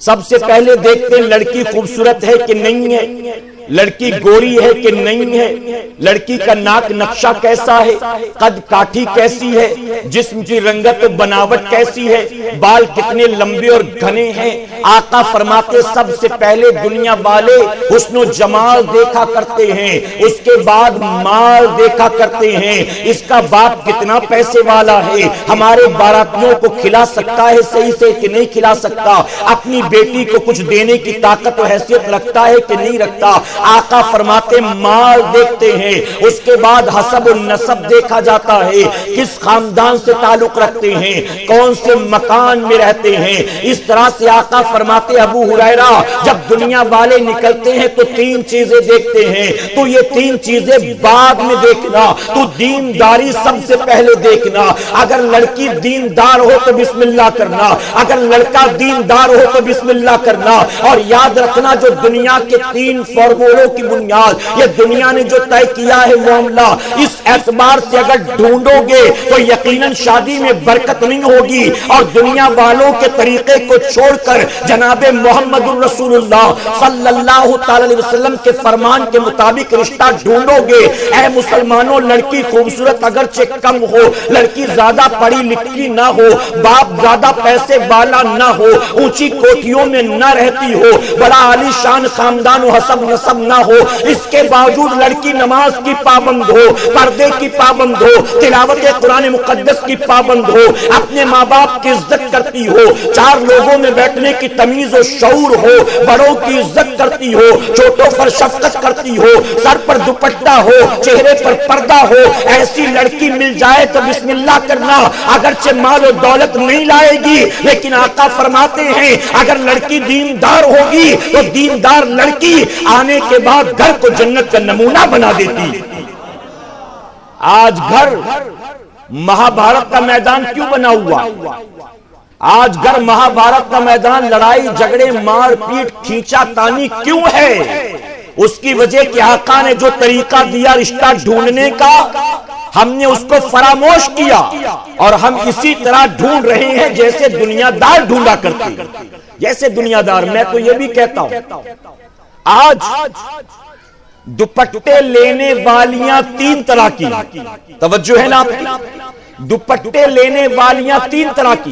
سب سے پہلے دیکھتے لڑکی خوبصورت ہے کہ نہیں ہے، لڑکی گوری ہے کہ نہیں ہے، لڑکی کا ناک نقشہ کیسا ہے، قد کاٹھی کیسی ہے، جسم کی رنگت و بناوٹ کیسی ہے، بال کتنے لمبے اور گھنے ہیں۔ آقا فرماتے سب سے پہلے دنیا والے حسن و جمال دیکھا کرتے ہیں، اس کے بعد مال دیکھا کرتے ہیں، اس کا باپ کتنا پیسے والا ہے، ہمارے باراتیوں کو کھلا سکتا ہے صحیح سے کہ نہیں کھلا سکتا، اپنی بیٹی کو کچھ دینے کی طاقت و حیثیت رکھتا ہے کہ نہیں رکھتا۔ آقا فرماتے مال دیکھتے ہیں، اس کے بعد حسب و نسب دیکھا جاتا ہے، کس خاندان سے تعلق رکھتے ہیں، کون سے مکان میں رہتے ہیں۔ اس طرح سے آقا فرماتے ابو ہریرہ جب دنیا والے نکلتے ہیں تو تین چیزیں دیکھتے ہیں، تو یہ تین چیزیں بعد میں دیکھنا، تو دینداری سب سے پہلے دیکھنا۔ اگر لڑکی دیندار ہو تو بسم اللہ کرنا، اگر لڑکا دیندار ہو تو بسم اللہ کرنا۔ اور یاد رکھنا جو دنیا کے تین فارمولوں کی بنیاد یہ دنیا نے جو طے کیا ہے معاملہ، اس اعتبار سے اگر ڈھونڈو گے تو یقیناً شادی میں برکت نہیں ہوگی، اور دنیا والوں کے طریقے کو چھوڑ کر جناب محمد الرسول اللہ صلی اللہ تعالی علیہ وسلم کے فرمان کے مطابق رشتہ ڈھونڈو گے۔ اے مسلمانوں، لڑکی خوبصورت اگرچہ کم ہو، لڑکی زیادہ پڑھی لکھی نہ ہو، باپ زیادہ پیسے والا نہ ہو، اونچی کوٹھیوں میں نہ رہتی ہو، بڑا عالی شان خاندان و حسب نسب نہ ہو، اس کے باوجود لڑکی نماز کی پابند ہو، پردے کی پابند ہو، تلاوت قرآن مقدس کی پابند ہو، اپنے ماں باپ کی عزت کرتی ہو، چار لوگوں میں بیٹھنے کی تمیز و شعور ہو، بڑوں کی عزت کرتی ہو، چھوٹوں پر شفقت کرتی ہو، سر پر دوپٹہ ہو، چہرے پر پردہ ہو، ایسی لڑکی مل جائے تو بسم اللہ کرنا۔ اگرچہ مال و دولت نہیں لائے گی، لیکن آقا فرماتے ہیں اگر لڑکی دیندار ہوگی تو دیندار لڑکی آنے کے بعد گھر کو جنت کا نمونہ بنا دیتی۔ آج گھر مہابھارت کا میدان کیوں بنا ہوا؟ آج گھر مہابھارت کا میدان لڑائی جھگڑے مار پیٹ کھینچا تانی کیوں ہے؟ اس کی وجہ کہ آقا نے جو طریقہ دیا رشتہ ڈھونڈنے کا، ہم نے اس کو فراموش کیا، اور ہم اسی طرح ڈھونڈ رہے ہیں جیسے دنیا دار ڈھونڈا کرتے، جیسے دنیا دار۔ میں تو یہ بھی کہتا ہوں آج دوپٹے لینے والیاں تین طرح کی، توجہ ہے نا، دوپٹے لینے والیاں تین طرح کی۔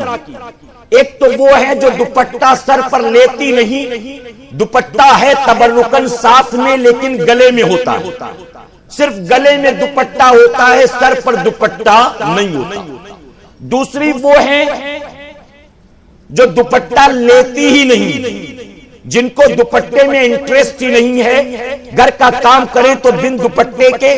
ایک تو وہ ہے جو دوپٹہ سر پر لیتی نہیں، دوپٹہ ہے تبرکن ساتھ میں لیکن گلے میں ہوتا ہے، صرف گلے میں دوپٹہ ہوتا ہے، سر پر دوپٹہ نہیں ہوتا۔ دوسری وہ ہے جو دوپٹہ لیتی ہی نہیں، جن کو دوپٹے میں انٹرسٹ ہی نہیں ہے، گھر کا کام کریں تو بن دوپٹے کے،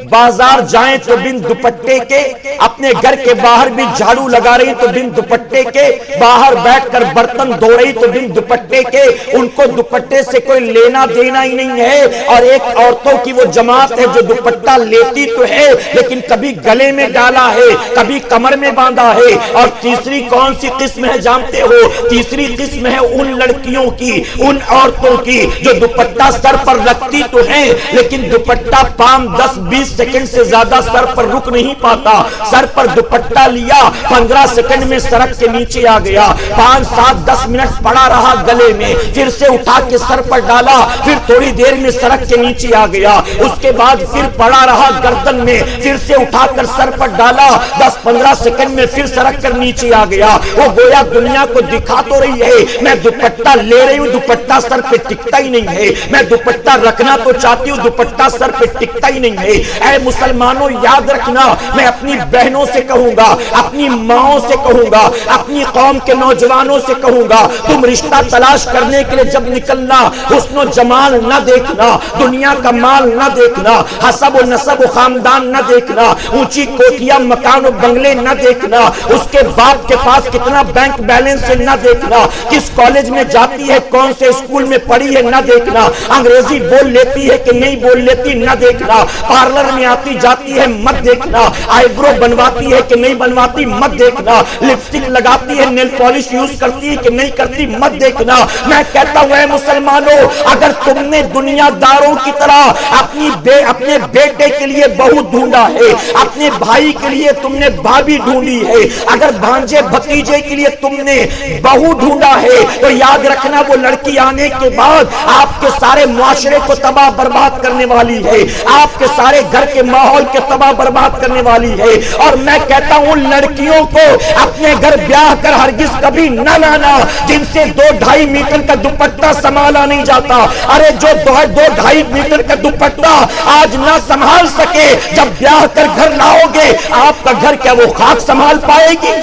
بازار جائیں تو بن دوپٹے کے، اپنے گھر کے باہر بھی جھاڑو لگا رہی تو بن دوپٹے کے، باہر بیٹھ کر برتن دھو رہی تو بن دوپٹے کے، ان کو دوپٹے سے کوئی لینا دینا ہی نہیں ہے۔ اور ایک عورتوں کی وہ جماعت ہے جو دوپٹہ لیتی تو ہے لیکن کبھی گلے میں ڈالا ہے، کبھی کمر میں باندھا ہے۔ اور تیسری کون سی قسم ہے جانتے ہو؟ تیسری قسم ہے ان لڑکیوں کی، ان عورتوں کی جو دوپٹہ سر پر رکھتی تو ہیں لیکن دوپٹہ 5-10-20 سیکنڈ سے زیادہ سر پر رک نہیں پاتا۔ سر پر دوپٹہ لیا، 15 سیکنڈ میں سرک کے نیچے آ گیا، 5-7-10 منٹ پڑا رہا گلے میں، پھر سے اٹھا کے سر پر ڈالا، پھر تھوڑی دیر میں سرک کے نیچے آ گیا، اس کے بعد پھر پڑا رہا گردن میں، پھر سے اٹھا کر سر پر ڈالا، 10-15 سیکنڈ میں پھر سرک کر نیچے آ گیا۔ وہ گویا دنیا کو دکھا تو رہی ہے میں دوپٹہ لے رہی ہوں، دوپٹہ سر پہ ٹکتا ہی نہیں ہے، میں دوپٹہ رکھنا تو چاہتی ہوں، دوپٹہ سر پہ ٹکتا ہی نہیں ہے۔ اے مسلمانوں یاد رکھنا، میں اپنی بہنوں سے کہوں گا، اپنی ماؤں سے کہوں گا، اپنی قوم کے نوجوانوں سے کہوں گا، تم رشتہ تلاش کرنے کے لیے جب نکلنا، حسن و جمال نہ دیکھنا، دنیا کا مال نہ دیکھنا، حسب و نسب و خاندان نہ دیکھنا، اونچی کوٹھیاں مکان و بنگلے نہ دیکھنا، اس کے باپ کے پاس کتنا بینک بیلنس ہے نہ دیکھنا، کس کالج میں جاتی ہے، کون سے اسکول میں پڑھی ہے نہ دیکھنا، انگریزی بول لیتی ہے کہ نہیں بول لیتی نہ دیکھنا، پارلر میں آتی جاتی ہے مت دیکھنا، آئی برو بنواتی ہے کہ نہیں بنواتی مت دیکھنا، لپسٹک لگاتی ہے، نیل پالش یوز کرتی ہے کہ نہیں کرتی مت دیکھنا۔ میں کہتا ہوں اے مسلمانوں، اگر تم نے دنیا داروں کی طرح اپنے بیٹے کے لیے بہو ڈھونڈا ہے، اپنے بھائی کے لیے تم نے بھابھی ڈھونڈی ہے، اگر بھانجے بھتیجے کے لیے تم نے بہو ڈھونڈا ہے، تو یاد رکھنا وہ لڑکی لڑکی آنے کے بعد آپ کے سارے معاشرے کو تباہ برباد کرنے والی ہے، آپ کے سارے گھر کے ماحول کے تباہ برباد کرنے والی ہے۔ اور میں کہتا ہوں لڑکیوں کو اپنے گھر بیاہ کر ہرگز کبھی نہ لانا جن سے 2-2.5 میٹر کا دوپٹہ سنبھالا نہیں جاتا۔ ارے جو 2-2.5 میٹر کا دوپٹہ آج نہ سنبھال سکے، جب بیاہ کر گھر لاؤ گے آپ کا گھر کیا وہ خاک سنبھال پائے گی؟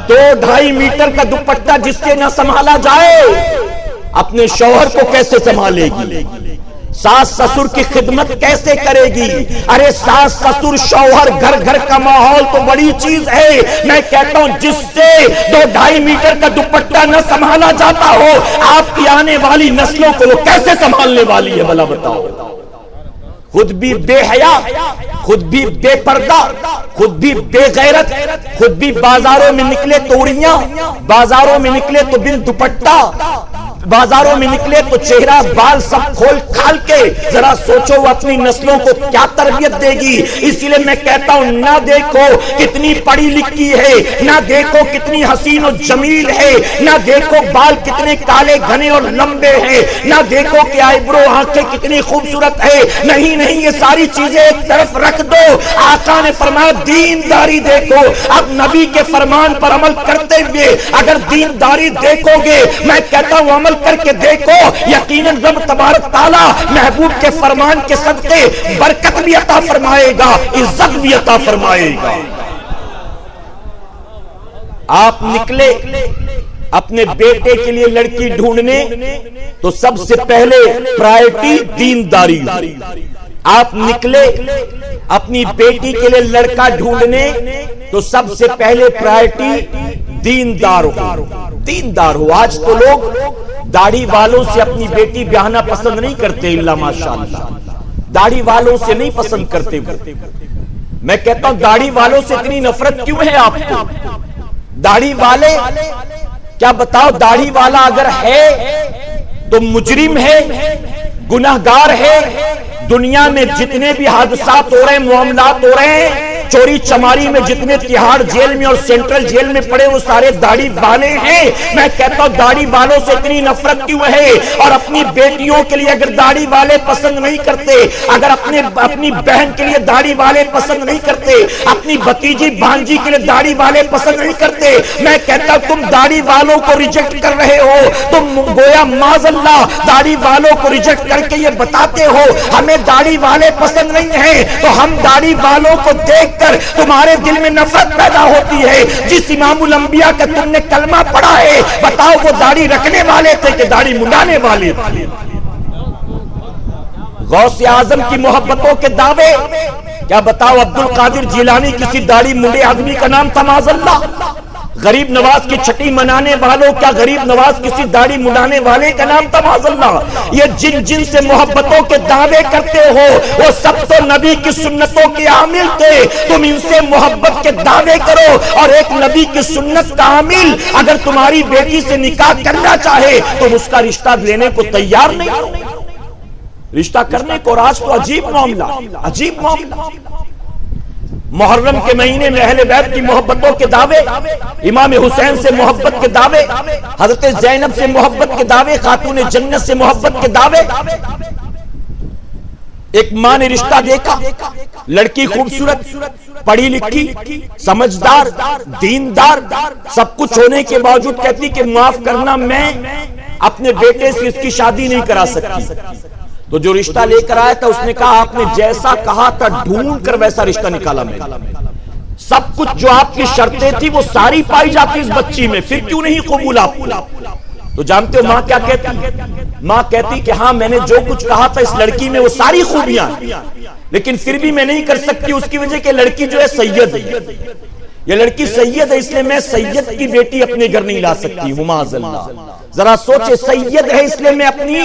2-2.5 میٹر کا دوپٹہ جس سے نہ سنبھالا جائے اپنے شوہر کو کیسے سنبھالے گی؟ ساس سسر کی خدمت کیسے کرے گی؟ ارے ساس سسر شوہر گھر گھر کا ماحول تو بڑی چیز ہے۔ میں کہتا ہوں جس سے 2-2.5 میٹر کا دوپٹہ نہ سنبھالا جاتا ہو آپ کی آنے والی نسلوں کو وہ کیسے سنبھالنے والی ہے بھلا بتاؤ؟ خود بھی بے حیا، خود بھی بے پردہ، خود بھی بے غیرت، خود بھی بازاروں میں نکلے تو اڑیاں، بازاروں میں نکلے تو بن دوپٹہ، بازاروں میں نکلے تو چہرہ بال سب کھول کھال کے، ذرا سوچو وہ اپنی نسلوں کو کیا تربیت دے گی۔ اسی لئے میں کہتا ہوں نہ دیکھو کتنی پڑھی لکھی ہے، نہ دیکھو کتنی حسین و جمیل ہے، نہ دیکھو بال کتنے کالے گھنے اور لمبے ہیں، نہ دیکھو کہ آئیبرو آنکھیں کتنی خوبصورت ہے، نہیں یہ ساری چیزیں ایک طرف رکھ دو۔ آقا نے فرمایا دینداری دیکھو۔ اب نبی کے فرمان پر عمل کرتے ہوئے اگر دینداری دیکھو گے، میں کہتا ہوں عمل کر کے دیکھو، یقیناً رب تبارک تعالی محبوب کے فرمان کے صدقے برکت بھی عطا فرمائے گا، عزت بھی عطا فرمائے گا۔ آپ نکلے اپنے بیٹے کے لیے لڑکی ڈھونڈنے تو سب سے پہلے پرائرٹی دینداری۔ آپ نکلے اپنی بیٹی کے لیے لڑکا ڈھونڈنے تو سب سے پہلے پرائرٹی دیندار ہو، دیندار ہو۔ آج تو لوگ داڑھی والوں سے اپنی بیٹی بیاہنا پسند نہیں کرتے، اللہ ماشاءاللہ داڑھی والوں سے نہیں پسند کرتے۔ میں کہتا ہوں داڑھی والوں سے اتنی نفرت کیوں ہے آپ کو؟ داڑھی والے کیا بتاؤ، داڑھی والا اگر ہے تو مجرم ہے، گناہگار ہے۔ دنیا میں جتنے بھی حادثات ہو رہے ہیں، معاملات ہو رہے ہیں، چوری چماری میں جتنے تہاڑ جیل میں اور سینٹرل جیل میں پڑے وہ سارے داڑھی والے ہیں۔ میں کہتا ہوں داڑھی والوں سے اتنی نفرت کیوں ہے؟ اور اپنی بیٹیوں کے لیے اگر داڑھی والے پسند نہیں کرتے، اگر اپنی بہن کے لیے داڑھی والے پسند نہیں کرتے، اپنی بھتیجی بھانجی کے لیے داڑھی والے پسند نہیں کرتے، میں کہتا ہوں تم داڑھی والوں کو ریجیکٹ کر رہے ہو۔ تم گویا معاذ اللہ داڑھی والوں کو ریجیکٹ کر کے یہ بتاتے ہو ہمیں داڑھی والے پسند نہیں ہیں، تو ہم داڑھی والوں کو دیکھ کر تمہارے دل میں نفرت پیدا ہوتی ہے۔ جس امام الانبیاء کا تم نے کلمہ پڑھا ہے، بتاؤ وہ داڑھی رکھنے والے تھے کہ داڑھی منڈانے والے تھے؟ غوث اعظم کی محبتوں کے دعوے، کیا بتاؤ عبد القادر جیلانی کسی داڑھی منڈے آدمی کا نام تھا معاذ اللہ؟ غریب نواز کی چھٹی منانے والوں، کیا غریب نواز کسی داڑھی منڈانے والے کا نام تھا معاذ اللہ؟ یہ جن سے محبتوں کے دعوے کرتے ہو وہ سب تو نبی کی سنتوں کے عامل تھے۔ تم ان سے محبت کے دعوے کرو، اور ایک نبی کی سنت کا عامل اگر تمہاری بیٹی سے نکاح کرنا چاہے تو اس کا رشتہ لینے کو تیار نہیں ہو، رشتہ کرنے کو۔ اور آج تو عجیب معاملہ، عجیب معاملہ۔ محرم کے مہینے میں اہل بیت کی محبتوں کے دعوے، امام حسین سے محبت کے دعوے، حضرت زینب سے محبت کے دعوے، خاتون جنت سے محبت کے دعوے۔ ایک ماں نے رشتہ دیکھا، لڑکی خوبصورت، پڑھی لکھی، سمجھدار، دیندار، سب کچھ ہونے کے باوجود کہتی کہ معاف کرنا میں اپنے بیٹے سے اس کی شادی نہیں کرا سکتی۔ تو جو رشتہ لے کر آیا تھا اس نے کہا آپ نے جیسا کہا تھا ڈھونڈ کر ویسا رشتہ نکالا میں نے، سب کچھ جو آپ کی شرطیں تھی وہ ساری پائی جاتی اس بچی میں، پھر کیوں نہیں قبول آپ کو؟ تو جانتے ہو ماں کیا کہتی؟ ماں کہتی کہ ہاں میں نے جو کچھ کہا تھا اس لڑکی میں وہ ساری خوبیاں، لیکن پھر بھی میں نہیں کر سکتی، اس کی وجہ کہ لڑکی جو ہے سید ہے، یہ لڑکی سید ہے، اس لیے میں سید کی بیٹی اپنے گھر نہیں لا سکتی ہوں معاذ اللہ۔ ذرا سوچے، سید ہے اس لیے میں اپنی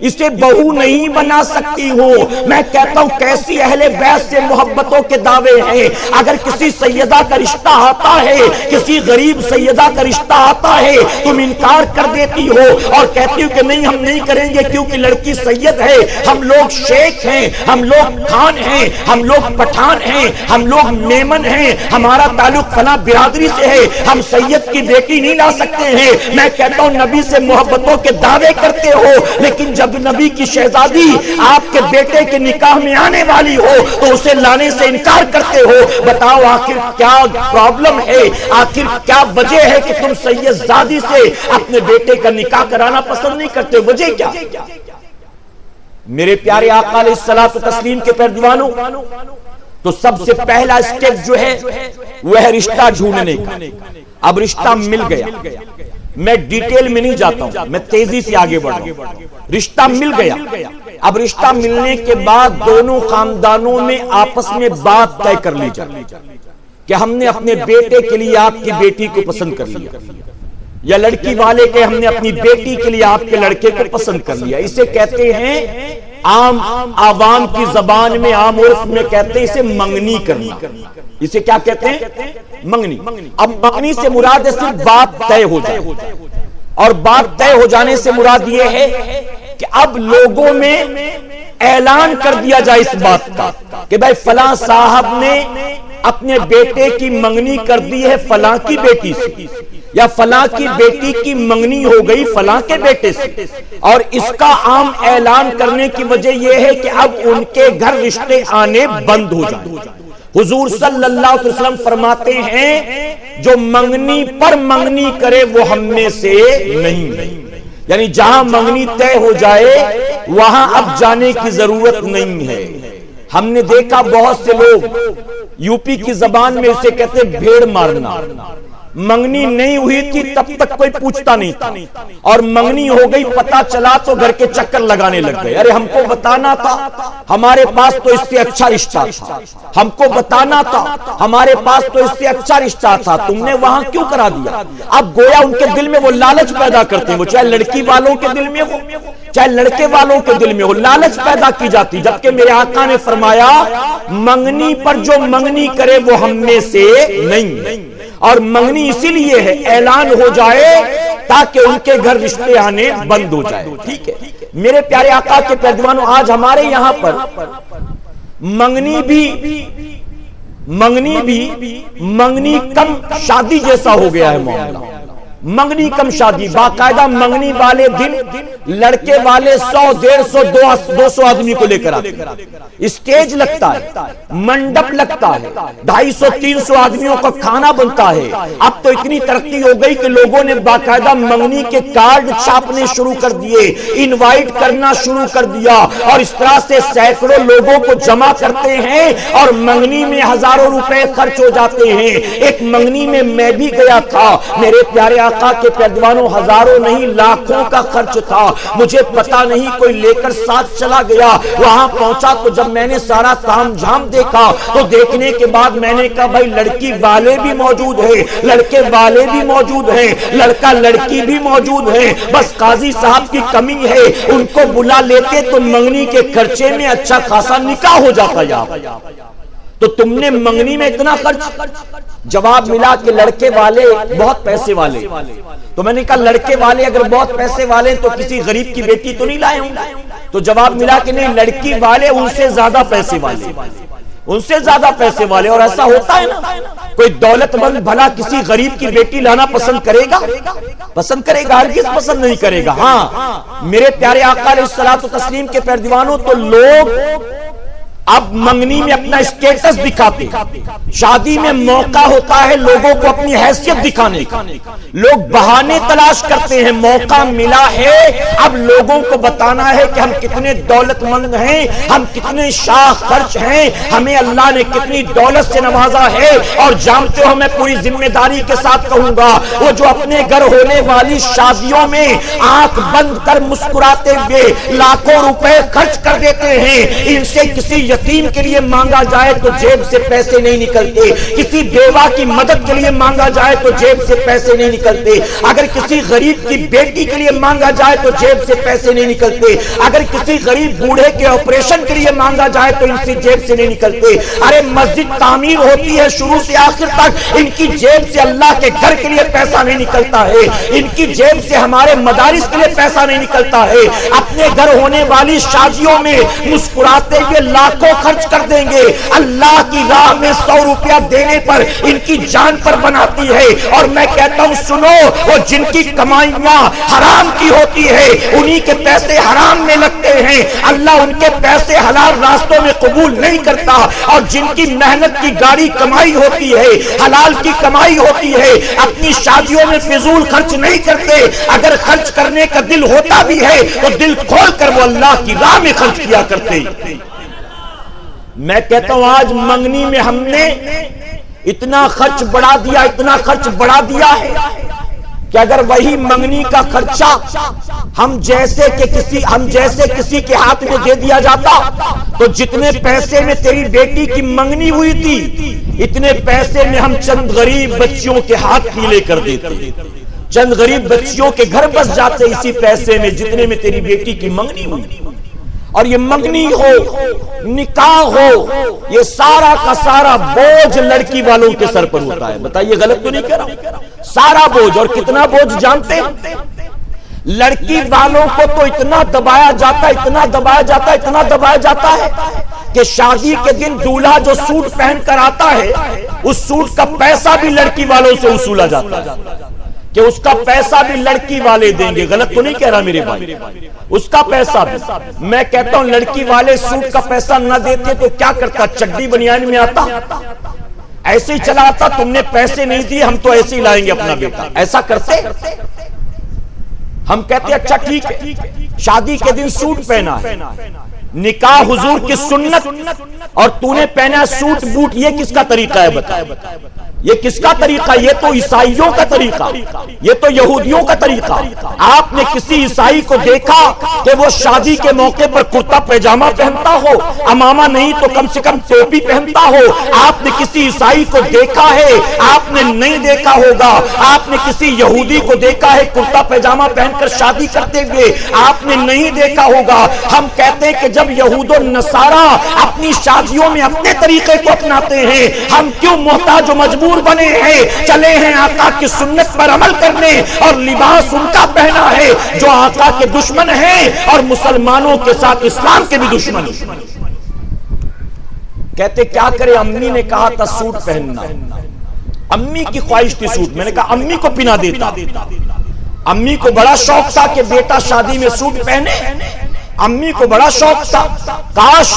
اسے بہو نہیں بنا سکتی ہوں۔ میں کہتا ہوں کیسی اہل بیت سے محبتوں کے دعوے ہیں۔ اگر کسی سیدہ کا رشتہ آتا ہے، کسی غریب سیدہ کا رشتہ آتا ہے، تم انکار کر دیتی ہو اور کہتی ہو کہ نہیں ہم نہیں کریں گے کیونکہ لڑکی سید ہے، ہم لوگ شیخ ہیں، ہم لوگ خان ہیں، ہم لوگ پٹھان ہیں، ہم لوگ میمن ہیں، ہمارا تعلق فلاں برادری سے ہے، ہم سید کی بیٹی نہیں لا سکتے ہیں۔ میں کہتا ہوں نبی سے محبتوں کے دعوے کرتے ہو، لیکن جب نبی کی شہزادی آپ کے بیٹے کے نکاح میں آنے والی ہو تو اسے لانے سے انکار کرتے ہو۔ بتاؤ آخر کیا پرابلم ہے، آخر کیا وجہ ہے کہ تم سید زادی سے اپنے بیٹے کا نکاح کرانا پسند نہیں کرتے؟ وجہ کیا؟ میرے پیارے آقا علیہ الصلوۃ والتسلیم کے پیروانوں، تو سب سے پہلا اسٹیپ جو ہے وہ ہے رشتہ ڈھونڈنے کا۔ اب رشتہ مل گیا، میں ڈیٹیل میں نہیں جاتا ہوں، میں تیزی سے آگے بڑھ رہا ہوں۔ رشتہ مل گیا، اب رشتہ ملنے کے بعد دونوں خاندانوں میں آپس میں بات طے کر لی جائے کہ ہم نے اپنے بیٹے کے لیے آپ کی بیٹی کو پسند کر لیا، یا لڑکی والے کہ ہم نے اپنی بیٹی کے لیے آپ کے لڑکے کو پسند کر لیا۔ اسے کہتے ہیں عام عوام کی زبان میں، عام عرف میں کہتے ہیں اسے منگنی کرنا۔ اسے کیا کہتے ہیں؟ منگنی۔ اب منگنی سے مراد ہے صرف بات طے ہو جائے، اور بات طے ہو جانے سے مراد یہ ہے کہ اب لوگوں میں اعلان کر دیا جائے اس بات کا کہ بھائی فلاں صاحب نے اپنے بیٹے کی منگنی کر دی ہے فلاں کی بیٹی سے، یا فلاں کی بیٹی کی منگنی ہو گئی فلاں کے بیٹے سے۔ اور اس کا عام اعلان کرنے کی وجہ یہ ہے کہ اب ان کے گھر رشتے آنے بند ہو جائیں۔ حضور صلی اللہ علیہ وسلم فرماتے ہیں جو منگنی پر منگنی کرے وہ ہم میں سے نہیں، یعنی جہاں منگنی طے ہو جائے وہاں اب جانے کی ضرورت نہیں ہے۔ ہم نے دیکھا بہت سے لوگ یو پی کی زبان میں اسے کہتے بھیڑ مارنا۔ منگنی نہیں ہوئی تھی تب تک کوئی پوچھتا نہیں تھا، اور منگنی ہو گئی پتا چلا تو گھر کے چکر لگانے لگ گئے۔ ارے ہم کو بتانا تھا، ہمارے پاس تو اس سے اچھا رشتہ تھا، ہم کو بتانا تھا، ہمارے پاس تو اس سے اچھا رشتہ تھا، تم نے وہاں کیوں کرا دیا؟ اب گویا ان کے دل میں وہ لالچ پیدا کرتے ہیں، وہ چاہے لڑکی والوں کے دل میں ہو چاہے لڑکے والوں کے دل میں ہو، لالچ پیدا کی جاتی۔ جبکہ میرے آقا نے فرمایا منگنی پر جو منگنی کرے وہ ہم میں سے نہیں، اور منگنی اسی لیے ہے اعلان ہو جائے تاکہ ان کے گھر رشتے آنے بند ہو جائے۔ ٹھیک ہے میرے پیارے آقا کے پیروانوں، آج ہمارے یہاں پر منگنی کم شادی جیسا ہو گیا ہے معاملہ۔ منگنی کم شادی، باقاعدہ منگنی والے دن لڑکے والے 100 150 200 آدمی کو لے کر آتے ہیں، اسٹیج لگتا ہے، منڈپ لگتا ہے، 250 300 آدمیوں کا کھانا بنتا ہے۔ اب تو اتنی ترقی ہو گئی کہ لوگوں نے باقاعدہ منگنی کے کارڈ چھاپنے شروع کر دیے، انوائٹ کرنا شروع کر دیا، اور اس طرح سے سینکڑوں لوگوں کو جمع کرتے ہیں اور منگنی میں ہزاروں روپے خرچ ہو جاتے ہیں۔ ایک منگنی میں میں بھی گیا تھا، میرے پیارے آقا کے پیروانوں، ہزاروں نہیں لاکھوں کا خرچ تھا، مجھے پتا نہیں کوئی لے کر ساتھ چلا گیا۔ وہاں پہنچا تو جب میں نے سارا تام جھام دیکھا تو دیکھنے کے بعد میں نے کہا بھائی لڑکی والے بھی موجود ہیں، لڑکے والے بھی موجود ہیں، لڑکا لڑکی بھی موجود ہیں، بس قاضی صاحب کی کمی ہے، ان کو بلا لیتے تو منگنی کے خرچے میں اچھا خاصا نکاح ہو جاتا یار۔ تو تم نے منگنی میں اتنا خرچ؟ جواب ملا کہ لڑکے والے بہت پیسے والے۔ تو میں نے کہا لڑکے والے اگر بہت پیسے والے تو کسی غریب کی بیٹی تو نہیں لائے ہوں؟ تو جواب ملا کہ نہیں، لڑکی والے ان سے زیادہ پیسے والے، ان سے زیادہ پیسے والے۔ اور ایسا ہوتا ہے نا، کوئی دولت مند بھلا کسی غریب کی بیٹی لانا پسند کرے گا؟ پسند کرے گا؟ ہرگز پسند نہیں کرے گا۔ ہاں میرے پیارے آقا علیہ الصلوۃ والتسلیم کے پیروانوں، تو لوگ اب منگنی میں اپنا اسٹیٹس دکھاتے ہیں، شادی میں موقع ہوتا ہے لوگوں کو اپنی حیثیت دکھانے کا، لوگ بہانے تلاش کرتے ہیں، موقع ملا ہے اب لوگوں کو بتانا ہے کہ ہم کتنے دولت مند ہیں، ہم کتنے شاہ خرچ ہیں، ہمیں اللہ نے کتنی دولت سے نوازا ہے۔ اور جانتے ہو میں پوری ذمہ داری کے ساتھ کہوں گا، وہ جو اپنے گھر ہونے والی شادیوں میں آنکھ بند کر مسکراتے ہوئے لاکھوں روپے خرچ کر دیتے ہیں، ان سے کسی یتیم کے لیے مانگا جائے تو جیب سے پیسے نہیں نکلتے، کسی بیوہ کی مدد کے لیے مانگا جائے تو جیب سے پیسے نہیں نکلتے، اگر کسی غریب کی بیٹی کے لیے مانگا جائے تو جیب سے پیسے نہیں نکلتے، اگر کسی غریب بوڑھے کے آپریشن کے لیے مانگا جائے تو ان سے جیب سے نہیں نکلتے۔ ارے مسجد تعمیر ہوتی ہے شروع سے آخر تک، ان کی جیب سے اللہ کے گھر کے لیے پیسہ نہیں نکلتا ہے، ان کی جیب سے ہمارے مدارس کے لیے پیسہ نہیں نکلتا ہے۔ اپنے گھر ہونے والی شادیوں میں مسکراتے ہوئے لاکھوں خرچ کر دیں گے، اللہ کی راہ میں 100 روپیہ دینے پر ان کی جان پر بناتی ہے۔ اور میں کہتا ہوں سنو، وہ جن کی کمائیاں حرام کی ہوتی ہے انہی کے پیسے حرام میں لگتے ہیں، اللہ ان کے پیسے حلال راستوں میں قبول نہیں کرتا۔ اور جن کی محنت کی گاڑی کمائی ہوتی ہے، حلال کی کمائی ہوتی ہے، اپنی شادیوں میں فضول خرچ نہیں کرتے، اگر خرچ کرنے کا دل ہوتا بھی ہے تو دل کھول کر وہ اللہ کی راہ میں خرچ کیا کرتے۔ میں کہتا ہوں آج منگنی میں ہم نے اتنا خرچ بڑھا دیا، اتنا خرچ بڑھا دیا ہے کہ اگر وہی منگنی کا خرچہ ہم جیسے کسی کے ہاتھ میں دے دیا جاتا تو جتنے پیسے میں تیری بیٹی کی منگنی ہوئی تھی اتنے پیسے میں ہم چند غریب بچیوں کے ہاتھ پیلے کر دیتے، چند غریب بچیوں کے گھر بس جاتے اسی پیسے میں جتنے میں تیری بیٹی کی منگنی ہوئی۔ اور یہ منگنی ہو، نکاح ہو، یہ سارا کا سارا بوجھ لڑکی والوں کے سر پر ہوتا ہے۔ بتائیے غلط تو نہیں کہہ رہا ہوں؟ سارا بوجھ، اور کتنا بوجھ جانتے ہیں؟ لڑکی والوں کو تو اتنا دبایا جاتا ہے، اتنا دبایا جاتا ہے، اتنا دبایا جاتا ہے کہ شادی کے دن دولہا جو سوٹ پہن کر آتا ہے اس سوٹ کا پیسہ بھی لڑکی والوں سے وصولا جاتا ہے کہ اس کا پیسہ بھی لڑکی والے دیں گے۔ غلط تو نہیں کہہ رہا میرے بھائی؟ اس کا پیسہ بھی۔ میں کہتا ہوں لڑکی والے سوٹ کا پیسہ نہ دیتے تو کیا کرتا؟ چڈی بنیان میں آتا، ایسے ہی چلا آتا، تم نے پیسے نہیں دیے ہم تو ایسے ہی لائیں گے اپنا بیٹا، ایسا کرتے؟ ہم کہتے اچھا ٹھیک ہے، شادی کے دن سوٹ پہنا ہے، نکاح حضور کی سنت اور تو نے پہنا سوٹ بوٹ، یہ کس کا طریقہ ہے بتا؟ یہ کس کا طریقہ؟ یہ تو عیسائیوں کا طریقہ، یہ تو یہودیوں کا طریقہ۔ آپ نے کسی عیسائی کو دیکھا کہ وہ شادی کے موقع پر کرتا پیجامہ پہنتا ہو، امامہ نہیں تو کم سے کم ٹوپی پہنتا ہو؟ آپ نے کسی عیسائی کو دیکھا ہے؟ آپ نے نہیں دیکھا ہوگا۔ آپ نے کسی یہودی کو دیکھا ہے کرتا پیجامہ پہن کر شادی کرتے ہوئے؟ آپ نے نہیں دیکھا ہوگا۔ ہم کہتے ہیں کہ جب یہود و نصارہ اپنی شادیوں میں اپنے طریقے کو اپناتے ہیں، ہم کیوں محتاج و مجبور بنے ہیں؟ چلے ہیں آقا کی سنت پر عمل کرنے، اور لباس ان کا پہنا ہے جو آقا کے دشمن ہیں اور مسلمانوں کے ساتھ اسلام کے بھی دشمن ہیں۔ کہتے کیا کرے؟ امی نے کہا تھا سوٹ پہننا، امی کی خواہش تھی سوٹ، میں نے کہا امی کو پہنا دیتا۔ امی کو بڑا شوق تھا کہ بیٹا شادی میں سوٹ پہنے، امی کو بڑا شوق تھا۔ کاش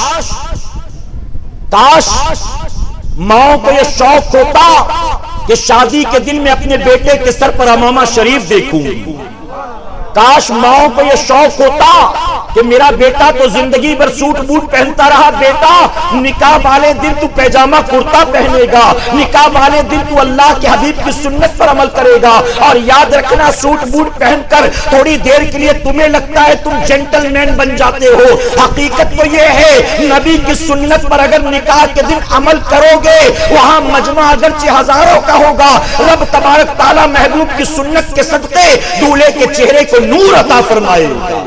ماں کو یہ شوق ہوتا کہ شادی کے دن میں اپنے بیٹے کے سر پر امامہ شریف دیکھوں، کاش ماں کو یہ شوق ہوتا کہ میرا بیٹا تو زندگی بھر سوٹ بوٹ پہنتا رہا، بیٹا نکاح والے دن تو پیجامہ کرتا پہنے گا، نکاح والے دن تو اللہ کے حبیب کی سنت پر عمل کرے گا۔ اور یاد رکھنا سوٹ بوٹ پہن کر تھوڑی دیر کے لیے تمہیں لگتا ہے تم جنٹل مین بن جاتے ہو، حقیقت تو یہ ہے نبی کی سنت پر اگر نکاح کے دن عمل کرو گے وہاں مجمع اگرچہ ہزاروں کا ہوگا، رب تبارک تعالیٰ محبوب کی سنت کے صدقے دولہے کے چہرے کو نور عطا فرمائے گا۔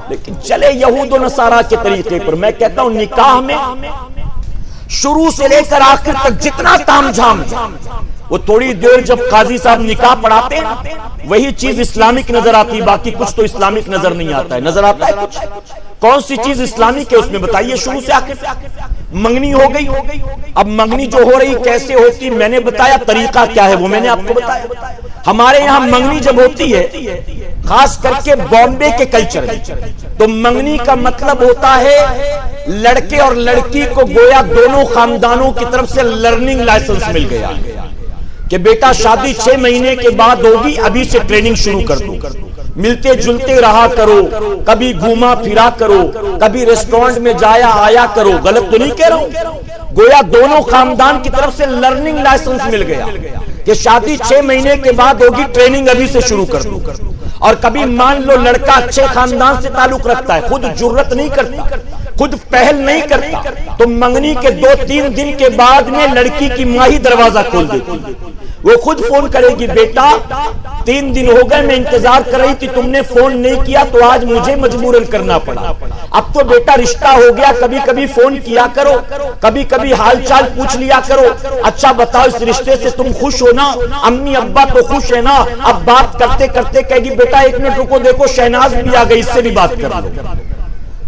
لیکن چلے یہود و نصارہ کے طریقے پر، میں کہتا ہوں نکاح میں شروع سے لے کر آخر تک جتنا تام جھام، وہ تھوڑی دیر جب قاضی صاحب نکاح پڑھاتے ہیں وہی چیز اسلامک نظر آتی، باقی کچھ تو اسلامک نظر نہیں آتا ہے۔ نظر آتا ہے کچھ؟ کون سی چیز اسلامک ہے اس میں بتائیے؟ شروع سے آخر تک منگنی ہو گئی، اب منگنی جو ہو رہی کیسے ہوتی میں نے بتایا، طریقہ کیا ہے وہ میں نے آپ کو بتایا۔ ہمارے یہاں منگنی جب ہوتی ہے خاص کر کے بامبے کے کلچر تو منگنی کا مطلب ہوتا ہے لڑکے اور لڑکی کو گویا دونوں خاندانوں کی طرف سے لرننگ لائسنس مل گیا کہ بیٹا شادی 6 مہینے کے بعد ہوگی، ابھی سے ٹریننگ شروع کر دو، ملتے جلتے رہا کرو، کبھی گھوما پھرا کرو، کبھی ریسٹورنٹ میں جایا آیا کرو۔ غلط تو نہیں کہہ رہا ہوں؟ گویا دونوں خاندان کی طرف سے لرننگ لائسنس مل گیا کہ شادی 6 مہینے کے بعد ہوگی، ٹریننگ ابھی سے شروع کر دو۔ اور کبھی مان لو لڑکا اچھے خاندان سے تعلق رکھتا ہے، خود جرت نہیں کرتا، خود پہل نہیں کرتا تو منگنی کے 2-3 دن کے بعد میں لڑکی کی ماں ہی دروازہ کھول دیتی، وہ خود فون کرے گی، بیٹا 3 دن ہو گئے میں انتظار کر رہی تھی، تم نے فون نہیں کیا تو آج مجھے مجبوراً کرنا پڑا۔ اب تو بیٹا رشتہ ہو گیا، کبھی کبھی فون کیا کرو، کبھی کبھی حال چال پوچھ لیا کرو، اچھا بتاؤ اس رشتے سے تم خوش ہو نا؟ امی ابا تو خوش ہے نا؟ اب بات کرتے کرتے کہے گی بیٹا 1 منٹ رکو، دیکھو شہناز بھی آ گئی، اس سے بھی بات کر لو۔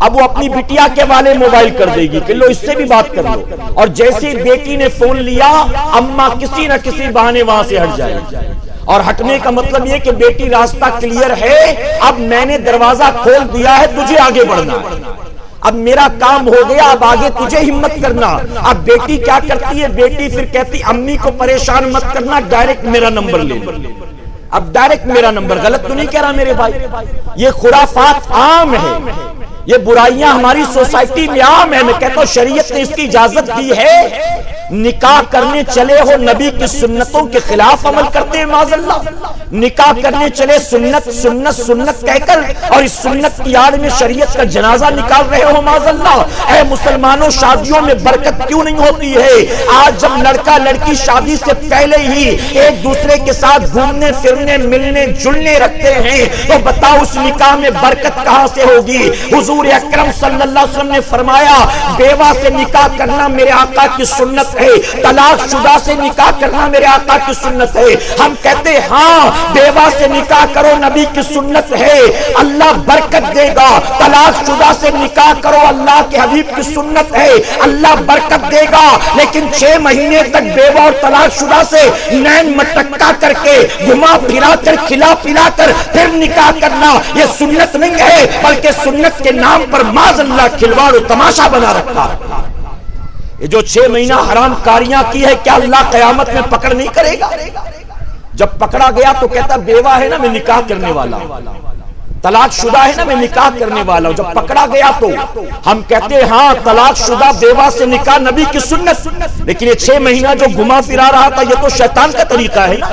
اب وہ اپنی بٹیا کے والے موبائل کر دے گی کہ لو اس سے بھی بات کر لو، اور جیسے بیٹی نے فون لیا اماں کسی نہ کسی بہانے وہاں سے ہٹ جائے گی، اور ہٹنے کا مطلب یہ کہ بیٹی راستہ کلیئر ہے، اب میں نے دروازہ کھول دیا ہے، تجھے آگے بڑھنا ہے، اب میرا کام ہو گیا، اب آگے تجھے ہمت کرنا۔ اب بیٹی کیا کرتی ہے؟ بیٹی پھر کہتی امی کو پریشان مت کرنا، ڈائریکٹ میرا نمبر لے لو۔ اب ڈائریکٹ میرا نمبر، غلط تو نہیں کہہ رہا میرے بھائی؟ یہ خرافات عام ہے، یہ برائیاں ہماری سوسائٹی میں عام ہے۔ میں کہتا ہوں شریعت نے اس کی اجازت دی ہے، نکاح کرنے چلے ہو نبی کی سنتوں کے خلاف عمل کرتے ہیں معاذ اللہ، نکاح کرنے چلے سنت سنت سنت کہہ کر اور اس سنت کی آڑ میں شریعت کا جنازہ نکال رہے ہو معاذ اللہ۔ اے مسلمانوں، شادیوں میں برکت کیوں نہیں ہوتی ہے؟ آج جب لڑکا لڑکی شادی سے پہلے ہی ایک دوسرے کے ساتھ گھومنے پھرنے ملنے جلنے رکھتے ہیں تو بتاؤ اس نکاح میں برکت کہاں سے ہوگی؟ حضور اکرم صلی اللہ علیہ وسلم نے فرمایا بیوہ سے نکاح کرنا میرے آقا کی سنت ہے، طلاق شدہ سے نکاح کرنا میرے آقا کی سنت ہے۔ ہم کہتے ہیں ہاں بیوہ سے نکاح کرو نبی کی سنت ہے، اللہ برکت دے گا، طلاق شدہ سے نکاح کرو اللہ کے حبیب کی سنت ہے، اللہ برکت دے گا، لیکن 6 مہینے تک بیوہ اور طلاق شدہ سے نین مٹکا کر کے گھما پھرا کر کھلا پلا کر پھر نکاح کرنا یہ سنت نہیں ہے، بلکہ سنت کے نام پر معاذ اللہ کھلواڑ و تماشا بنا رکھا۔ یہ جو 6 مہینہ حرام کاریاں کی ہے کیا اللہ قیامت میں پکڑ نہیں کرے گا؟ جب پکڑا گیا تو کہتا بیوہ ہے نا میں نکاح کرنے والا ہوں، طلاق شدہ ہے نا میں نکاح کرنے والا ہوں۔ جب پکڑا گیا تو ہم کہتے ہیں ہاں طلاق شدہ بیوہ سے نکاح نبی کی سنت، لیکن یہ 6 مہینہ جو گھما پھرا رہا تھا یہ تو شیطان کا طریقہ ہے نا،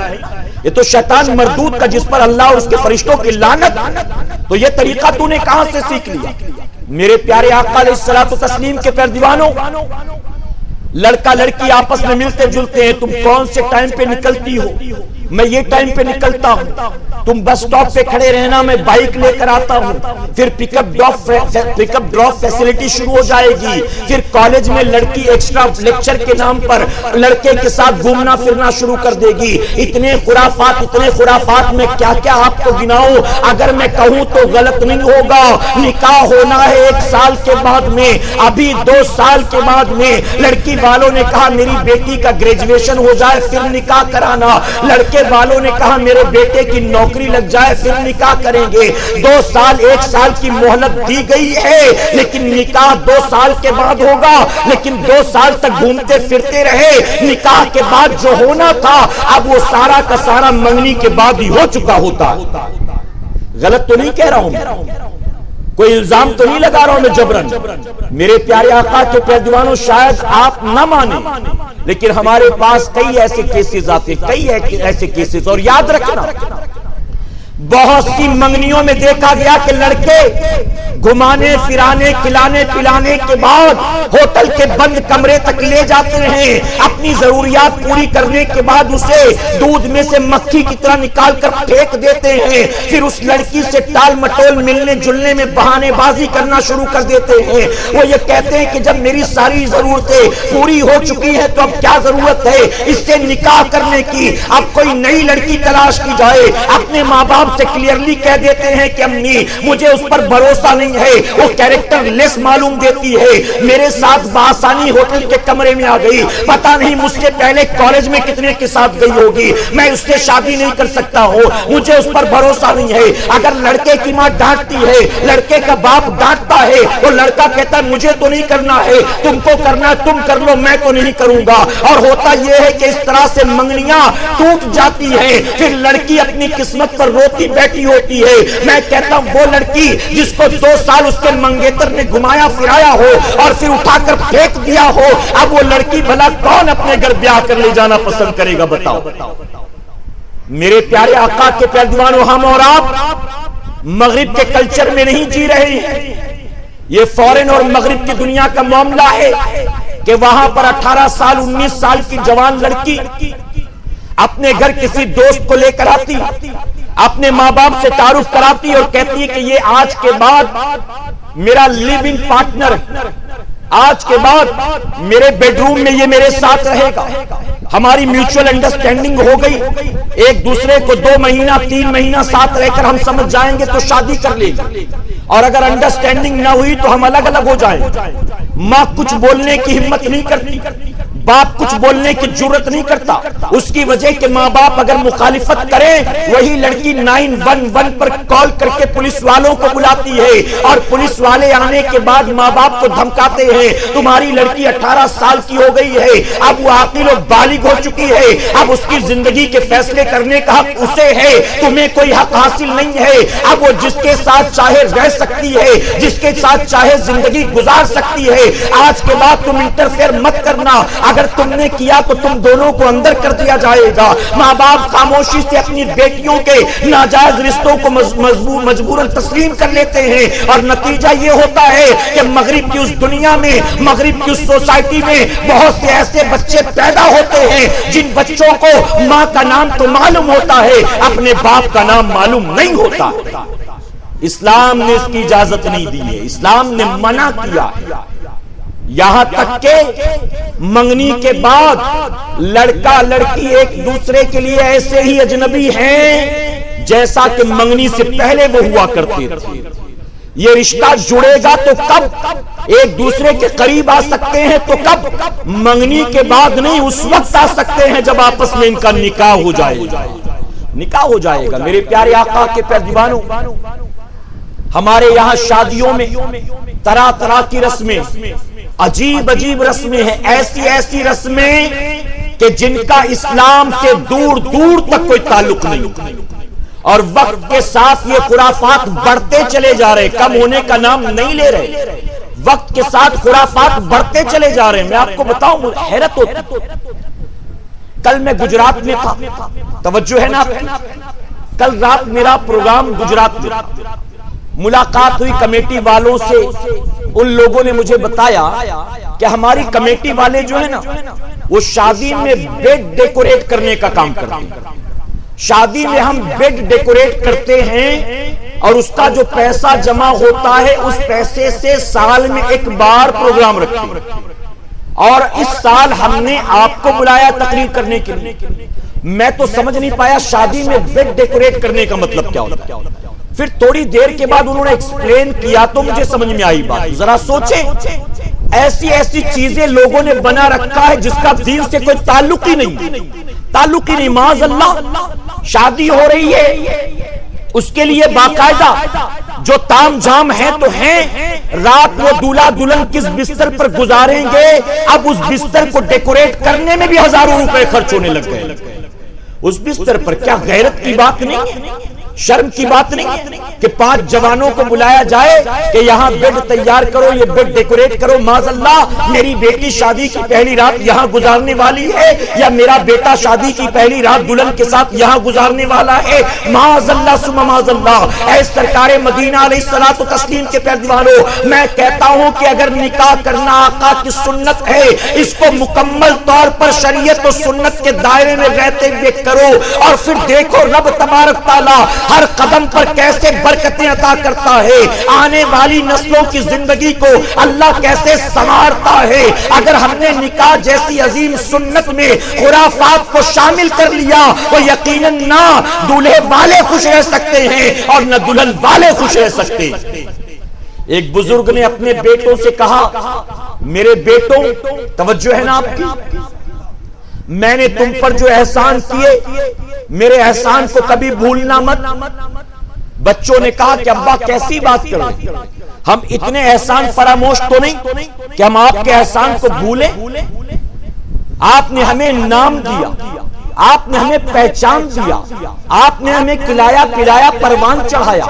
یہ تو شیطان مردود کا جس پر اللہ اور اس کے فرشتوں کی لعنت۔ تو یہ طریقہ تو نے کہاں سے سیکھ لیا؟ میرے پیارے آقا علیہ الصلوۃ والتسلیم کے پیارے دیوانوں، لڑکا لڑکی آپس میں ملتے جلتے ہیں، تم کون سے ٹائم پہ نکلتی ہو؟ میں یہ ٹائم پہ نکلتا ہوں، تم بس سٹاپ پہ کھڑے رہنا، میں بائک لے کر آتا ہوں، پھر پک اپ ڈراپ فیسلٹی شروع ہو جائے گی، پھر کالج میں لڑکی ایکسٹرا لیکچر کے نام پر لڑکے کے ساتھ گھومنا پھرنا شروع کر دے گی۔ اتنے خرافات میں کیا کیا آپ کو گناؤں، اگر میں کہوں تو غلط نہیں ہوگا۔ نکاح ہونا ہے 1 سال کے بعد میں، ابھی 2 سال کے بعد میں لڑکی والوں نے کہا میری بیٹی کا گریجویشن ہو جائے پھر نکاح کرانا، لڑکے والوں نے کہا میرے بیٹے کی نوکری لگ جائے پھر نکاح کریں گے۔ 2 سال 1 سال کی مہلت دی گئی ہے، لیکن نکاح 2 سال کے بعد ہوگا، لیکن 2 سال تک گھومتے پھرتے رہے، نکاح کے بعد جو ہونا تھا اب وہ سارا کا سارا منگنی کے بعد ہی ہو چکا ہوتا۔ غلط تو نہیں کہہ رہا ہوں، کوئی الزام تو نہیں لگا رہا ہوں میں جبرن۔ میرے پیارے آقا کے پیارے دیوانوں، شاید آپ نہ مانیں لیکن ہمارے پاس کئی ایسے کیسز آتے، کئی ایسے کیسز، اور یاد رکھنا بہت سی منگنیوں میں دیکھا گیا کہ لڑکے گھمانے پھرانے کھلانے پلانے کے بعد ہوٹل کے بند کمرے تک لے جاتے ہیں، اپنی ضروریات پوری کرنے کے بعد اسے دودھ میں سے مکھی کی طرح نکال کر پھینک دیتے ہیں، پھر اس لڑکی سے ٹال مٹول ملنے جلنے میں بہانے بازی کرنا شروع کر دیتے ہیں۔ وہ یہ کہتے ہیں کہ جب میری ساری ضرورتیں پوری ہو چکی ہیں تو اب کیا ضرورت ہے اس سے نکاح کرنے کی، اب کوئی نئی لڑکی تلاش کی جائے۔ اپنے ماں باپ سے کلیئرلی کہہ دیتے ہیں کہ امی مجھے اس پر بھروسہ نہیں ہے، وہ کیریکٹر لیس معلوم دیتی ہے، میرے ساتھ بآسانی ہوٹل کے کمرے میں آ گئی، پتہ نہیں مجھ سے پہلے کالج میں کتنے کے ساتھ گئی ہوگی، میں اس سے شادی نہیں کر سکتا ہوں، مجھے اس پر بھروسہ نہیں ہے۔ اگر لڑکے کی ماں ڈانٹتی ہے، لڑکے کا باپ ڈانٹتا ہے، وہ لڑکا کہتا ہے مجھے تو نہیں کرنا ہے، تم کو کرنا ہے تم کر لو، میں تو نہیں کروں گا۔ اور ہوتا یہ ہے کہ اس طرح سے منگنیاں ٹوٹ جاتی ہیں، پھر لڑکی اپنی قسمت پر روتی بیٹھی ہوتی ہے۔ میں کہتا ہوں وہ لڑکی جس کو 2 سال اس کے منگیتر نے گھمایا پھرایا ہو اور پھر اٹھا کر پھینک دیا ہو، اب وہ لڑکی بھلا کون اپنے گھر بیاہ کر لے جانا پسند کرے گا بتاؤ؟ میرے پیارے آقا کے پیارے دیوانوں، ہم اور آپ مغرب کے کلچر میں نہیں جی رہے ہیں، یہ فورن اور مغرب کی دنیا کا معاملہ ہے کہ وہاں پر 18 سال 19 سال کی جوان لڑکی اپنے گھر کسی دوست کو لے کر آتی، اپنے ماں باپ سے تعارف کراتی اور کہتی ہے کہ یہ آج کے بعد میرا لیونگ پارٹنر، آج کے بعد میرے بیڈ روم میں یہ میرے ساتھ رہے گا، ہماری میوچل انڈرسٹینڈنگ ہو گئی، ایک دوسرے کو 2 مہینہ 3 مہینہ ساتھ رہ کر ہم سمجھ جائیں گے تو شادی کر لیں گے، اور اگر انڈرسٹینڈنگ نہ ہوئی تو ہم الگ الگ ہو جائیں گے۔ ماں کچھ بولنے کی ہمت نہیں کرتی، باپ کچھ بولنے کی جرت نہیں کرتا، اس کی وجہ کہ ماں باپ اگر مخالفت کریں وہی لڑکی 911 پر کال کر کے پولیس والوں کو بلاتی ہے، اور پولیس والے آنے کے بعد ماں باپ کو دھمکاتے ہیں تمہاری لڑکی 18 سال کی ہو گئی ہے، اب وہ عاقل و بالغ ہو چکی ہے، اب اس کی زندگی کے فیصلے کرنے کا حق اسے ہے، تمہیں کوئی حق حاصل نہیں ہے، اب وہ جس کے ساتھ چاہے رہ سکتی ہے، جس کے ساتھ چاہے زندگی گزار سکتی ہے، آج کے بعد تم انٹرفیئر مت کرنا، اگر تم نے کیا تو تم دونوں کو اندر کر دیا جائے گا۔ ماں باپ خاموشی سے اپنی بیٹیوں کے ناجائز رشتوں کو مجبوراً تسلیم کر لیتے ہیں، اور نتیجہ یہ ہوتا ہے کہ مغرب کی اس دنیا میں، مغرب کی اس سوسائٹی میں بہت سے ایسے بچے پیدا ہوتے ہیں جن بچوں کو ماں کا نام تو معلوم ہوتا ہے، اپنے باپ کا نام معلوم نہیں ہوتا۔ اسلام نے اس کی اجازت نہیں دی ہے، اسلام نے منع کیا ہے، یہاں تک کہ منگنی کے بعد لڑکا لڑکی ایک دوسرے کے لیے ایسے ہی اجنبی ہیں جیسا کہ منگنی سے پہلے وہ ہوا کرتے تھے۔ یہ رشتہ جڑے گا تو کب ایک دوسرے کے قریب آ سکتے ہیں، تو کب منگنی کے بعد نہیں، اس وقت آ سکتے ہیں جب آپس میں ان کا نکاح ہو جائے گا، نکاح ہو جائے گا۔ میرے پیارے آقا کے پیروانوں، ہمارے یہاں شادیوں میں طرح طرح کی رسمیں، عجیب عجیب رسمیں ہیں، ایسی ایسی رسمیں کہ جن کا اسلام سے دور دور تک کوئی تعلق نہیں، اور وقت کے ساتھ یہ خرافات بڑھتے چلے جا رہے، کم ہونے کا نام نہیں لے رہے، وقت کے ساتھ خرافات بڑھتے چلے جا رہے ہیں۔ میں آپ کو بتاؤں، حیرت ہوتی، کل میں گجرات میں تھا، توجہ ہے نا، کل رات میرا پروگرام گجرات میں، ملاقات ہوئی کمیٹی والوں سے، ان لوگوں نے مجھے بتایا کہ ہماری کمیٹی والے جو ہے نا وہ شادی میں بیڈ ڈیکوریٹ کرنے کا کام کرتے ہیں، شادی میں ہم بیڈ ڈیکوریٹ کرتے ہیں، اور اس کا جو پیسہ جمع ہوتا ہے اس پیسے سے سال میں ایک بار پروگرام رکھتے ہیں، اور اس سال ہم نے آپ کو بلایا تقریر کرنے کے لیے۔ میں تو سمجھ نہیں پایا شادی میں بیڈ ڈیکوریٹ کرنے کا مطلب کیا ہوتا ہے، پھر تھوڑی دیر کے بعد انہوں نے ایکسپلین کیا تو مجھے سمجھ میں آئی بات۔ ذرا سوچیں، ایسی ایسی چیزیں لوگوں نے بنا رکھا ہے جس کا دین سے کوئی تعلق ہی نہیں، تعلق ہی نہیں، معاذ اللہ۔ شادی ہو رہی ہے، اس کے لیے باقاعدہ جو تام جام ہے تو ہیں، رات وہ دولہا دلہن کس بستر پر گزاریں گے، اب اس بستر کو ڈیکوریٹ کرنے میں بھی ہزاروں روپے خرچ ہونے لگ گئے۔ اس بستر پر کیا غیرت کی بات نہیں ہے، شرم کی بات نہیں کہ 5 جوانوں کو بلایا جائے کہ یہاں بیڈ تیار کرو، یہ بیڈ ڈیکوریٹ کرو۔ معاذ اللہ، میری بیٹی شادی کی پہلی رات یہاں گزارنے والی ہے، یا میرا بیٹا شادی کی پہلی رات دلہن کے ساتھ یہاں گزارنے والا ہے۔ معاذ اللہ ثم معاذ اللہ۔ اے سرکار مدینہ علیہ الصلوۃ والتسلیم کے پیروانوں، میں کہتا ہوں کہ اگر نکاح کرنا آقا کی سنت ہے، اس کو مکمل طور پر شریعت و سنت کے دائرے میں رہتے ہوئے کرو، اور پھر دیکھو رب تبارک تعالیٰ ہر قدم پر کیسے برکتیں عطا کرتا ہے، آنے والی نسلوں کی زندگی کو اللہ کیسے سنوارتا ہے۔ اگر ہم نے نکاح جیسی عظیم سنت میں خرافات کو شامل کر لیا تو یقیناً نہ دولہے والے خوش رہ سکتے ہیں اور نہ دلہن والے خوش رہ سکتے ہیں۔ ایک بزرگ نے اپنے بیٹوں سے کہا، میرے بیٹوں، توجہ ہے نا آپ کی، میں نے تم پر جو احسان کیے، میرے احسان کو کبھی بھولنا مت۔ بچوں نے کہا کہ ابا کیسی بات کر رہے ہیں، ہم اتنے احسان فراموش تو نہیں کہ ہم آپ کے احسان کو بھولیں۔ آپ نے ہمیں نام دیا، آپ نے ہمیں پہچان دیا، آپ نے ہمیں کھلایا پلایا، پروان چڑھایا،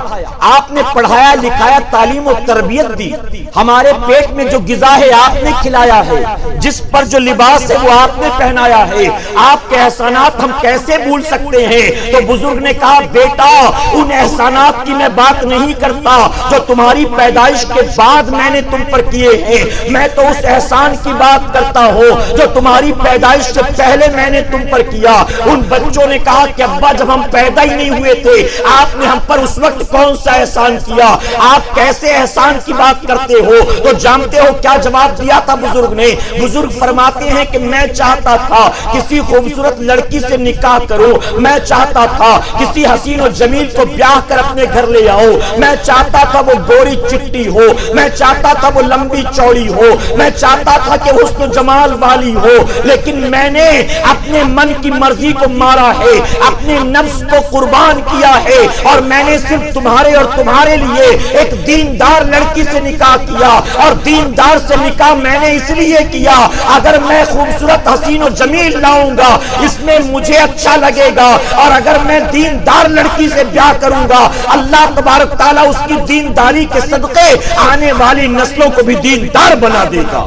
آپ نے پڑھایا لکھایا، تعلیم و تربیت دی، ہمارے پیٹ میں جو غذا ہے آپ نے کھلایا ہے، جس پر جو لباس ہے وہ آپ نے پہنایا ہے، آپ کے احسانات ہم کیسے بھول سکتے ہیں؟ تو بزرگ نے کہا بیٹا ان احسانات کی میں بات نہیں کرتا جو تمہاری پیدائش کے بعد میں نے تم پر کیے ہیں، میں تو اس احسان کی بات کرتا ہوں جو تمہاری پیدائش سے پہلے میں نے تم پر کیا۔ ان بچوں نے کہا کہ ابا جب ہم پیدا ہی نہیں ہوئے تھے آپ نے ہم پر اس وقت کون سا احسان کیا، آپ کیسے احسان کی بات کرتے ہو؟ تو جانتے ہو کیا جواب دیا تھا بزرگ نے؟ بزرگ فرماتے ہیں کہ میں چاہتا تھا کسی خوبصورت لڑکی سے نکاح کروں، میں چاہتا تھا کسی حسین و جمیل کو بیاہ کر اپنے گھر لے آؤ، میں چاہتا تھا وہ گوری چٹی ہو، میں چاہتا تھا وہ لمبی چوڑی ہو، میں چاہتا تھا کہ حسن و جمال والی ہو، لیکن میں نے اپنے من کی مرضی کو مارا ہے، اپنے نفس کو قربان کیا ہے، اور میں نے صرف تمہارے اور تمہارے لیے ایک دیندار لڑکی سے نکاح کیا، اور دیندار سے نکاح میں نے اس لیے کیا اگر میں خوبصورت حسین و جمیل لاؤں گا اس میں مجھے اچھا لگے گا، اور اگر میں دیندار لڑکی سے بیاہ کروں گا اللہ تبارک تعالیٰ اس کی دینداری کے صدقے آنے والی نسلوں کو بھی دیندار بنا دے گا۔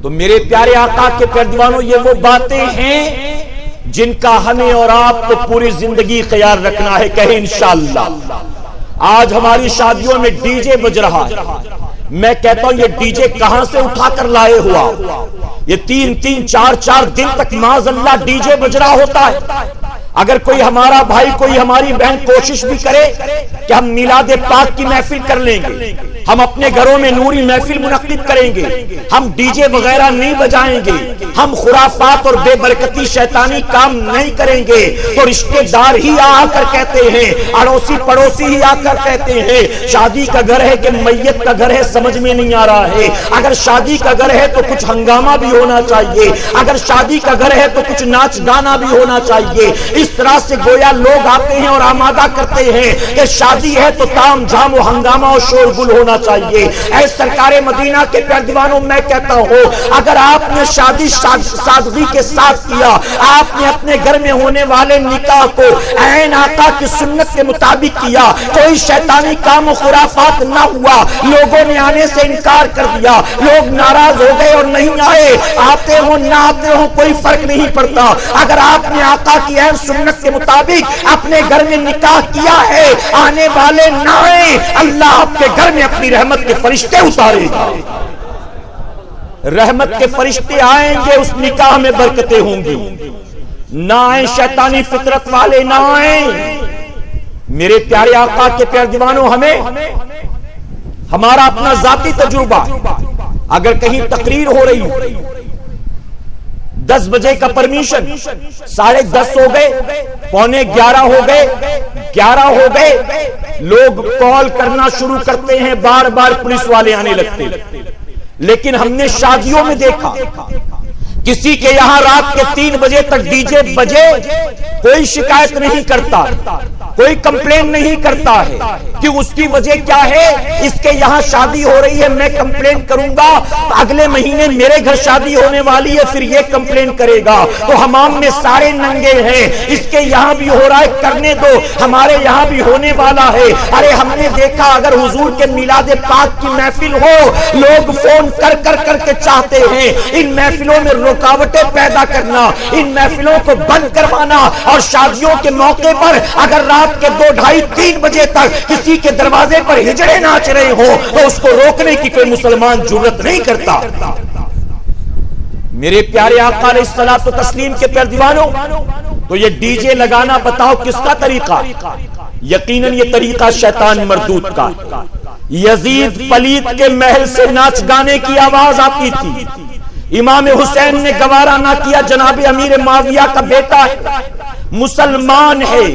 تو میرے پیارے آقا کے پیروانوں یہ وہ باتیں ہیں جن کا ہمیں اور آپ کو پوری زندگی خیال رکھنا ہے، کہیں انشاءاللہ۔ آج ہماری شادیوں میں ڈی جے بج رہا ہے، میں کہتا ہوں یہ ڈی جے کہاں سے اٹھا کر لائے ہوا؟ یہ 3-3 4-4 دن تک معاذ اللہ ڈی جے بج رہا ہوتا ہے۔ اگر کوئی ہمارا بھائی کوئی ہماری بہن کوشش بھی کرے کہ ہم میلاد پاک کی محفل کر لیں گے، ہم اپنے گھروں میں نوری محفل منعقد کریں گے، ہم ڈی جے وغیرہ نہیں بجائیں گے، ہم خرافات اور بے برکتی شیطانی کام نہیں کریں گے، تو رشتہ دار ہی آ کر کہتے ہیں، اڑوسی پڑوسی ہی آ کر کہتے ہیں شادی کا گھر ہے کہ میت کا گھر ہے سمجھ میں نہیں آ رہا ہے۔ اگر شادی کا گھر ہے تو کچھ ہنگامہ بھی ہونا چاہیے، اگر شادی کا گھر ہے تو کچھ ناچ گانا بھی ہونا چاہیے۔ اس طرح سے گویا لوگ آتے ہیں اور آمادہ کرتے ہیں کہ شادی ہے تو تام جھام و ہنگامہ و شور گل ہونا چاہیے۔ اے سرکار مدینہ کے پیروانوں میں کہتا ہوں اگر آپ نے شادی سادگی کے ساتھ کیا، آپ نے اپنے گھر میں ہونے والے نکاح کو عین آقا کی سنت کے مطابق کیا، کوئی شیطانی کام و خرافات نہ ہوا، لوگوں نے آنے سے انکار کر دیا، لوگ ناراض ہو گئے اور نہیں آئے، آتے ہوں نہ آتے ہوں کوئی فرق نہیں پڑتا، اگر آپ نے آقا کی عین سنت کے مطابق اپنے گھر میں نکاح کیا ہے، آنے والے نہ آئے، اللہ آپ کے گھر میں اپنی رحمت کے فرشتے اتارے گا، رحمت کے فرشتے آئیں گے، اس نکاح میں برکتیں ہوں گی، نہ آئیں شیطانی فطرت والے نہ آئیں۔ میرے پیارے آقا کے پیارے دیوانوں ہمیں ہمارا اپنا ذاتی تجربہ، اگر کہیں تقریر ہو رہی ہو 10 بجے کا پرمیشن، 10:30 ہو گئے، 11:15 ہو گئے، 11 ہو گئے، لوگ کال کرنا شروع کرتے ہیں، بار بار پولیس والے آنے لگتے ہیں۔ لیکن ہم نے شادیوں میں دیکھا کسی کے یہاں رات کے 3 بجے تک ڈی جے بجے کوئی شکایت نہیں کرتا، کوئی کمپلین نہیں کرتا ہے کہ اس کی وجہ کیا ہے، اس کے یہاں شادی ہو رہی ہے میں کمپلین کروں گا، اگلے مہینے میرے گھر شادی ہونے والی ہے پھر یہ کمپلین کرے گا، تو حمام میں سارے ننگے ہیں، اس کے یہاں بھی ہو رہا ہے کرنے دو، ہمارے یہاں بھی ہونے والا ہے۔ ارے ہم نے دیکھا اگر حضور کے میلاد پاک کی محفل ہو، لوگ فون کر کے چاہتے ہیں ان محفلوں میں رکاوٹیں پیدا کرنا، ان محفلوں کو بند کروانا، اور شادیوں کے موقع پر اگر رات کے 2, 2:30, 3 بجے تک کسی کے دروازے پر ہجڑے ناچ رہے ہو تو اس کو روکنے کی کوئی مسلمان جرات نہیں کرتا۔ میرے پیارے آقا علیہ الصلوۃ والتسلیم کے پیارے دیوانوں، تو یہ ڈی جے لگانا بتاؤ کس کا طریقہ؟ یقیناً یہ طریقہ شیطان مردود کا۔ یزید پلیت کے محل سے ناچ گانے کی آواز آتی تھی، امام حسین نے گوارا نہ کیا، جناب امیر معاویہ کا بیٹا ہے، مسلمان ہے،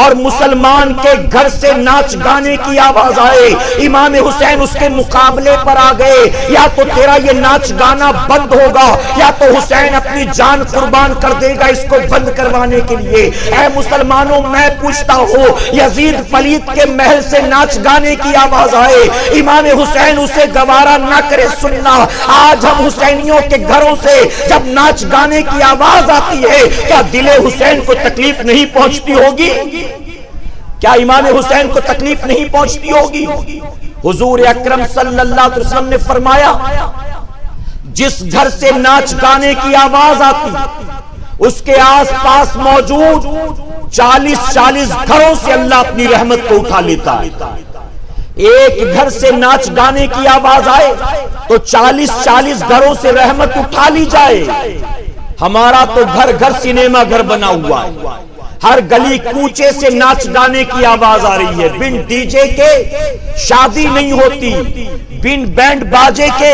اور مسلمان کے گھر سے ناچ گانے کی آواز آئے، امام حسین اس کے مقابلے پر آ گئے، یا تو تیرا یہ ناچ گانا بند ہوگا یا تو حسین اپنی جان قربان کر دے گا اس کو بند کروانے کے لیے۔ اے مسلمانوں میں پوچھتا ہوں، یزید پلیت کے محل سے ناچ گانے کی آواز آئے، امام حسین اسے گوارا نہ کرے سننا، آج ہم حسینیوں کے گھروں سے جب ناچ گانے کی آواز آتی ہے کیا دل حسین کو تکلیف نہیں پہنچتی ہوگی؟ کیا امام حسین کو تکلیف نہیں پہنچتی ہوگی؟ حضور اکرم صلی اللہ علیہ وسلم نے فرمایا جس گھر سے ناچ گانے کی آواز آتی اس کے آس پاس موجود 40 گھروں سے اللہ اپنی رحمت کو اٹھا لیتا ہے. ایک گھر سے ناچ گانے کی آواز آئے تو 40 گھروں سے رحمت اٹھا لی جائے. ہمارا تو گھر گھر سینما گھر بنا ہوا ہے. ہر گلی کوچے سے ناچ گانے کی آواز آ رہی ہے. بن ڈی جے کے شادی نہیں ہوتی, بن بینڈ باجے کے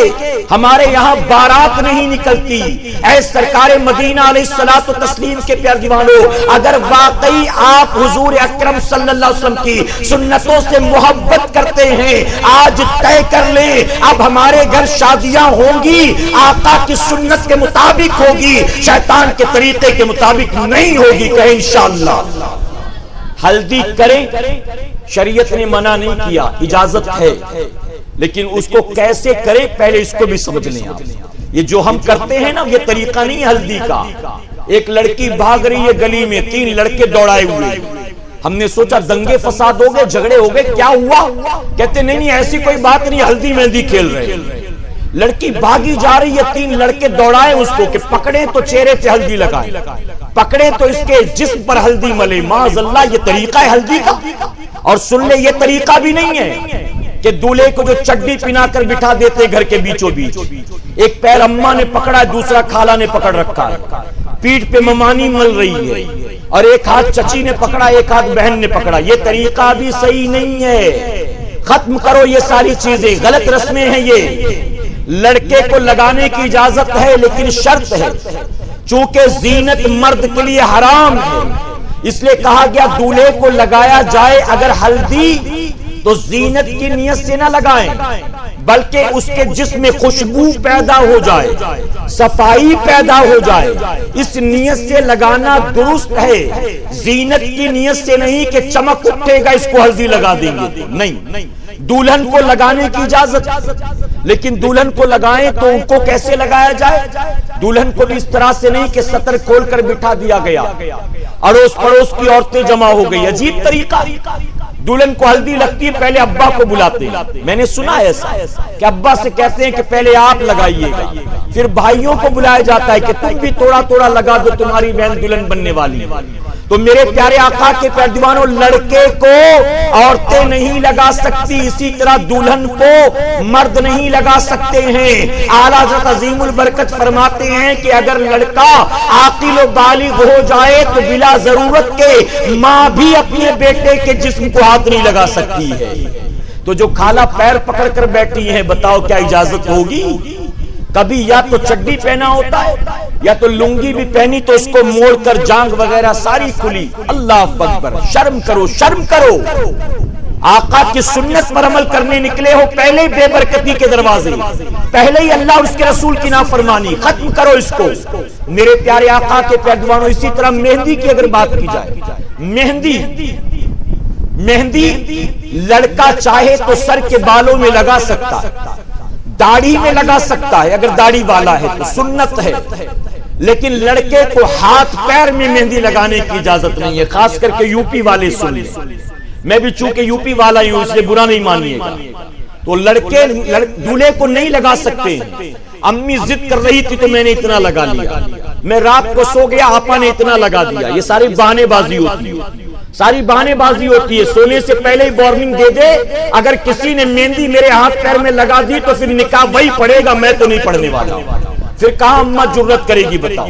ہمارے یہاں بارات نہیں نکلتی. اے سرکار مدینہ علیہ الصلوۃ والتسلیم کے پیارے دیوانوں, اگر واقعی آپ حضور اکرم صلی اللہ علیہ وسلم کی سنتوں سے محبت کرتے ہیں, آج طے کر لیں اب ہمارے گھر شادیاں ہوں گی آقا کی سنت کے مطابق ہوگی, شیطان کے طریقے کے مطابق نہیں ہوگی. کہیں انشاءاللہ. ہلدی کریں, شریعت نے منع نہیں کیا, اجازت ہے, لیکن اس کو کیسے کریں پہلے اس کو بھی سمجھ لیں آپ. یہ جو ہم کرتے ہیں نا یہ طریقہ نہیں ہلدی کا. ایک لڑکی بھاگ رہی ہے گلی میں, 3 لڑکے دوڑائے ہوئے, ہم نے سوچا دنگے فساد ہو گئے, جھگڑے ہو گئے, کیا ہوا؟ کہتے نہیں ایسی کوئی بات نہیں, ہلدی مہندی کھیل رہے. لڑکی بھاگی جا رہی ہے, 3 لڑکے دوڑائے اس کو کہ پکڑے تو چہرے پہ ہلدی لگائے, پکڑے تو اس کے جسم پر ہلدی ملے. معاذ اللہ یہ طریقہ ہے ہلدی کا. اور سن لے یہ طریقہ بھی نہیں ہے کہ دولہے کو جو چڈی پہنا کر بٹھا دیتے گھر کے بیچوں بیچ, ایک پیر اماں نے پکڑا ہے, دوسرا خالہ نے پکڑ رکھا ہے, پیٹھ پہ ممانی مل رہی ہے, اور ایک ہاتھ چچی نے پکڑا, ایک ہاتھ بہن نے پکڑا. یہ طریقہ بھی صحیح نہیں ہے. ختم کرو یہ ساری چیزیں, غلط رسمیں ہیں یہ. لڑکے کو لگانے کی اجازت ہے لیکن شرط ہے, چونکہ زینت مرد کے لیے حرام ہے, اس لیے کہا گیا دولہے کو لگایا جائے اگر ہلدی تو زینت کی نیت سے نہ لگائیں, بلکہ اس کے جسم میں خوشبو پیدا ہو جائے, صفائی پیدا ہو جائے, اس نیت سے لگانا درست ہے. زینت کی نیت سے نہیں کہ چمک اٹھے گا اس کو ہلدی لگا دیں گے, نہیں. دلہن کو لگانے کی اجازت, لیکن دلہن کو لگائیں تو ان کو کیسے لگایا جائے؟ دلہن کو بھی اس طرح سے نہیں کہ سطر کھول کر بٹھا دیا گیا, اڑوس پڑوس کی عورتیں جمع ہو گئی. عجیب طریقہ. دلہن کو ہلدی لگتی ہے پہلے ابا کو بلاتے ہیں, میں نے سنا ایسا کہ ابا سے کہتے ہیں کہ پہلے آپ لگائیے گا, پھر بھائیوں کو بلایا جاتا ہے کہ تم بھی تھوڑا تھوڑا لگا دو, تمہاری بہن دلہن بننے والی. تو میرے پیارے آقا کے پیارے دیوانوں, لڑکے کو عورتیں نہیں لگا سکتی, اسی طرح دلہن کو مرد نہیں لگا سکتے ہیں. اعلیٰ حضرت عظیم البرکت فرماتے ہیں کہ اگر لڑکا عاقل و بالغ ہو جائے تو بلا ضرورت کے ماں بھی اپنے بیٹے کے جسم کو ہاتھ نہیں لگا سکتی ہے. تو جو خالہ پیر پکڑ کر بیٹھی ہیں, بتاؤ کیا اجازت ہوگی؟ کبھی یا تو چڈی پہنا ہوتا ہے یا تو لنگی بھی پہنی تو اس کو موڑ کر جانگ وغیرہ ساری کھلی. اللہ اکبر, شرم کرو, شرم کرو. آقا کی سنت پر عمل کرنے نکلے ہو, پہلے ہی بے برکتی کے دروازے, پہلے ہی اللہ اور اس کے رسول کی نافرمانی. ختم کرو اس کو میرے پیارے آقا کے پیارے دیوانوں. اسی طرح مہندی کی اگر بات کی جائے, مہندی لڑکا چاہے تو سر کے بالوں میں لگا سکتا, داڑھی میں لگا سکتا ہے اگر داڑھی والا ہے تو سنت ہے, لیکن لڑکے کو ہاتھ پیر میں مہندی لگانے کی اجازت نہیں ہے. خاص کر کے یو پی والے سن لیں, میں بھی چونکہ یو پی والا ہوں اس لیے برا نہیں مانیے گا. تو لڑکے دولہے کو نہیں لگا سکتے. امی ضد کر رہی تھی تو میں نے اتنا لگا لیا, میں رات کو سو گیا آپا نے اتنا لگا دیا. یہ ساری بہانے بازی ہوتی ہے, ساری بہانے بازی ہوتی ہے. سونے سے پہلے ہی وارننگ دے دے, اگر کسی نے مہندی میرے ہاتھ پیر میں لگا دی تو پھر نکاح وہی پڑے گا, میں تو نہیں پڑھنے والا. پھر کہاں اماں جرت کرے گی بتاؤ,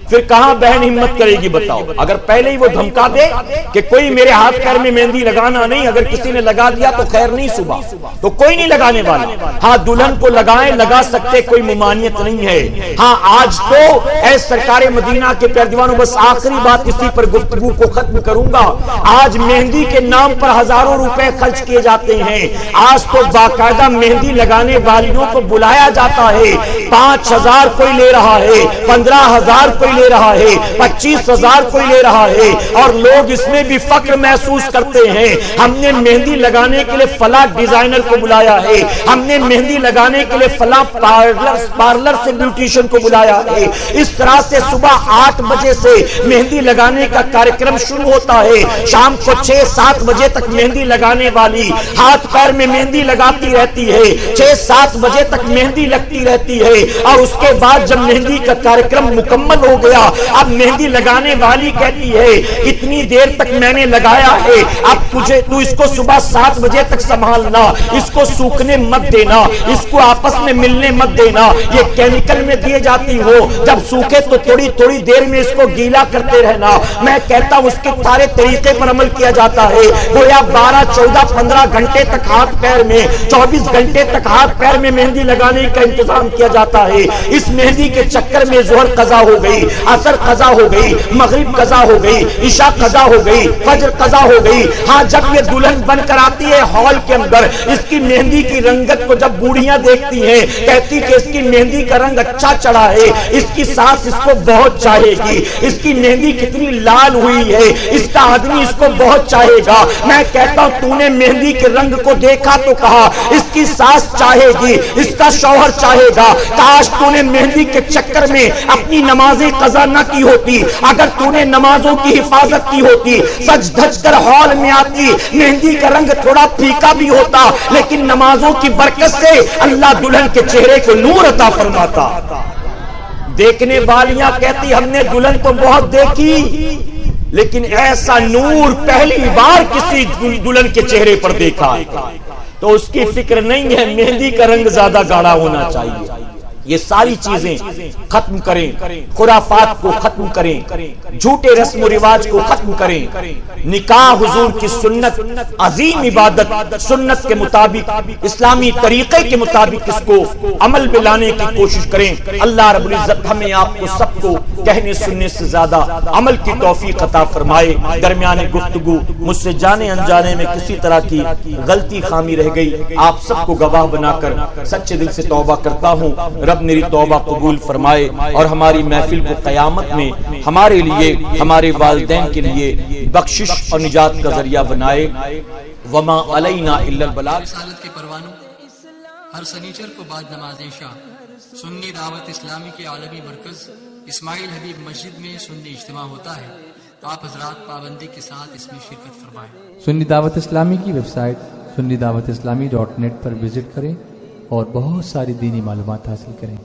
پھر کہاں بہن ہمت کرے گی بتاؤ. اگر پہلے ہی وہ دھمکا دے کہ کوئی میرے ہاتھ پیر میں مہندی لگانا نہیں, اگر کسی نے لگا دیا تو خیر نہیں, صبح تو کوئی نہیں لگانے والا. ہاں دلہن کو لگائیں, لگا سکتے, کوئی ممانعت نہیں ہے. ہاں آج تو اے سرکار مدینہ کے پیارے دیوانوں, بس آخری بات اسی پر گفتگو کو ختم کروں گا. آج مہندی کے نام پر ہزاروں روپے خرچ کیے جاتے ہیں. آج تو باقاعدہ مہندی لگانے والیوں کو بلایا جاتا ہے, 5,000 کوئی لے رہا ہے, 15,000 کوئی لے رہا ہے, 25,000 کوئی لے رہا ہے, اور لوگ اس میں بھی فخر محسوس کرتے ہیں. ہم نے مہندی لگانے کے لیے فلاں ڈیزائنر کو بلایا ہے, ہم نے مہندی لگانے کے لیے فلاں پارلر سے بیوٹیشن کو بلایا ہے. اس طرح سے صبح 8 بجے سے مہندی لگانے کا کارکرم شروع ہوتا ہے, شام کو 6-7 بجے تک مہندی لگانے والی ہاتھ پیر میں مہندی لگاتی رہتی ہے, 6-7 بجے تک مہندی لگتی رہتی ہے, اور اس کے بعد جب مہندی کا کارکرم مکمل ہو گیا, اب مہندی لگانے والی کہتی ہے اتنی دیر تک میں نے لگایا ہے, اب تو اس کو صبح 7 بجے تک سنبھالنا, اس کو سوکھنے مت دینا, اس کو آپس میں ملنے مت دینا, یہ کیمیکل میں دیے جاتی ہو, جب سوکھے تو تھوڑی تھوڑی دیر میں اس کو گیلا کرتے رہنا. میں کہتا ہوں اس کے سارے طریقے پر عمل کیا جاتا ہے. گویا 12, 14, 15 گھنٹے تک ہاتھ پیر میں, 24 گھنٹے تک ہاتھ پیر میں مہندی لگانے کا انتظام کیا جاتا ہے. اس مہندی کے چکر میں ظہر قضا ہو گئی, عصر قضا ہو گئی, مغرب قضا ہو گئی, عشاء قضا ہو گئی, فجر قضا ہو گئی. ہاں جب یہ دلہن بن کر آتی ہے ہال کے اندر, اس کی مہندی کی رنگت کو جب بوڑھیاں دیکھتی ہیں کہتی کہ اس کی مہندی کا رنگ اچھا چڑھا ہے, اس کی ساس اس کو بہت چاہے گی, اس کی مہندی کتنی لال ہوئی ہے, اس کا آدمی اس کو بہت چاہے گا. میں کہتا ہوں تو نے مہندی کے رنگ کو دیکھا تو کہا اس کی ساس چاہے گی, اس کا شوہر چاہے گا. کاش تو نے مہندی کے چکر میں اپنی نمازیں قضا نہ کی ہوتی, اگر تو نے نمازوں کی حفاظت کی ہوتی, سج دھج کر ہال میں آتی, مہندی کا رنگ تھوڑا پھیکا بھی ہوتا, لیکن نمازوں کی برکت سے اللہ دلہن کے چہرے کو نور عطا فرماتا. دیکھنے والیاں کہتی ہم نے دلہن تو بہت دیکھی, لیکن ایسا نور پہلی بار کسی دلہن کے چہرے پر دیکھا, تو اس کی فکر نہیں ہے مہندی کا رنگ زیادہ گاڑھا ہونا چاہیے. یہ ساری چیزیں ختم کریں, خرافات کو ختم کریں, جھوٹے رسم و رواج کو ختم کریں. نکاح حضور کی سنت, عظیم عبادت, سنت کے مطابق, اسلامی طریقے کے مطابق اس کو عمل میں لانے کی کوشش کریں. اللہ رب العزت ہمیں آپ کو سب کو کہنے سننے سے زیادہ عمل کی توفیق عطا فرمائے. درمیان گفتگو مجھ سے جانے انجانے میں کسی طرح کی غلطی خامی رہ گئی, آپ سب کو گواہ بنا کر سچے دل سے توبہ کرتا ہوں. رب میری توبہ قبول فرمائے اور ہماری محفل کو قیامت میں ہمارے لیے, ہمارے والدین کے لیے بخشش اور نجات کا ذریعہ بنائے. وما علینا الا البلاغ. رسالت کے پروانوں ہر سنیچر کو بعد نماز عشاء سنی دعوت اسلامی کے عالمی مرکز اسماعیل حبیب مسجد میں سنی اجتماع ہوتا ہے. آپ حضرات پابندی کے ساتھ اس میں شرکت فرمائیں. سنی دعوت اسلامی کی website sunni dawat islami.net پر وزٹ کریں اور بہت ساری دینی معلومات حاصل کریں.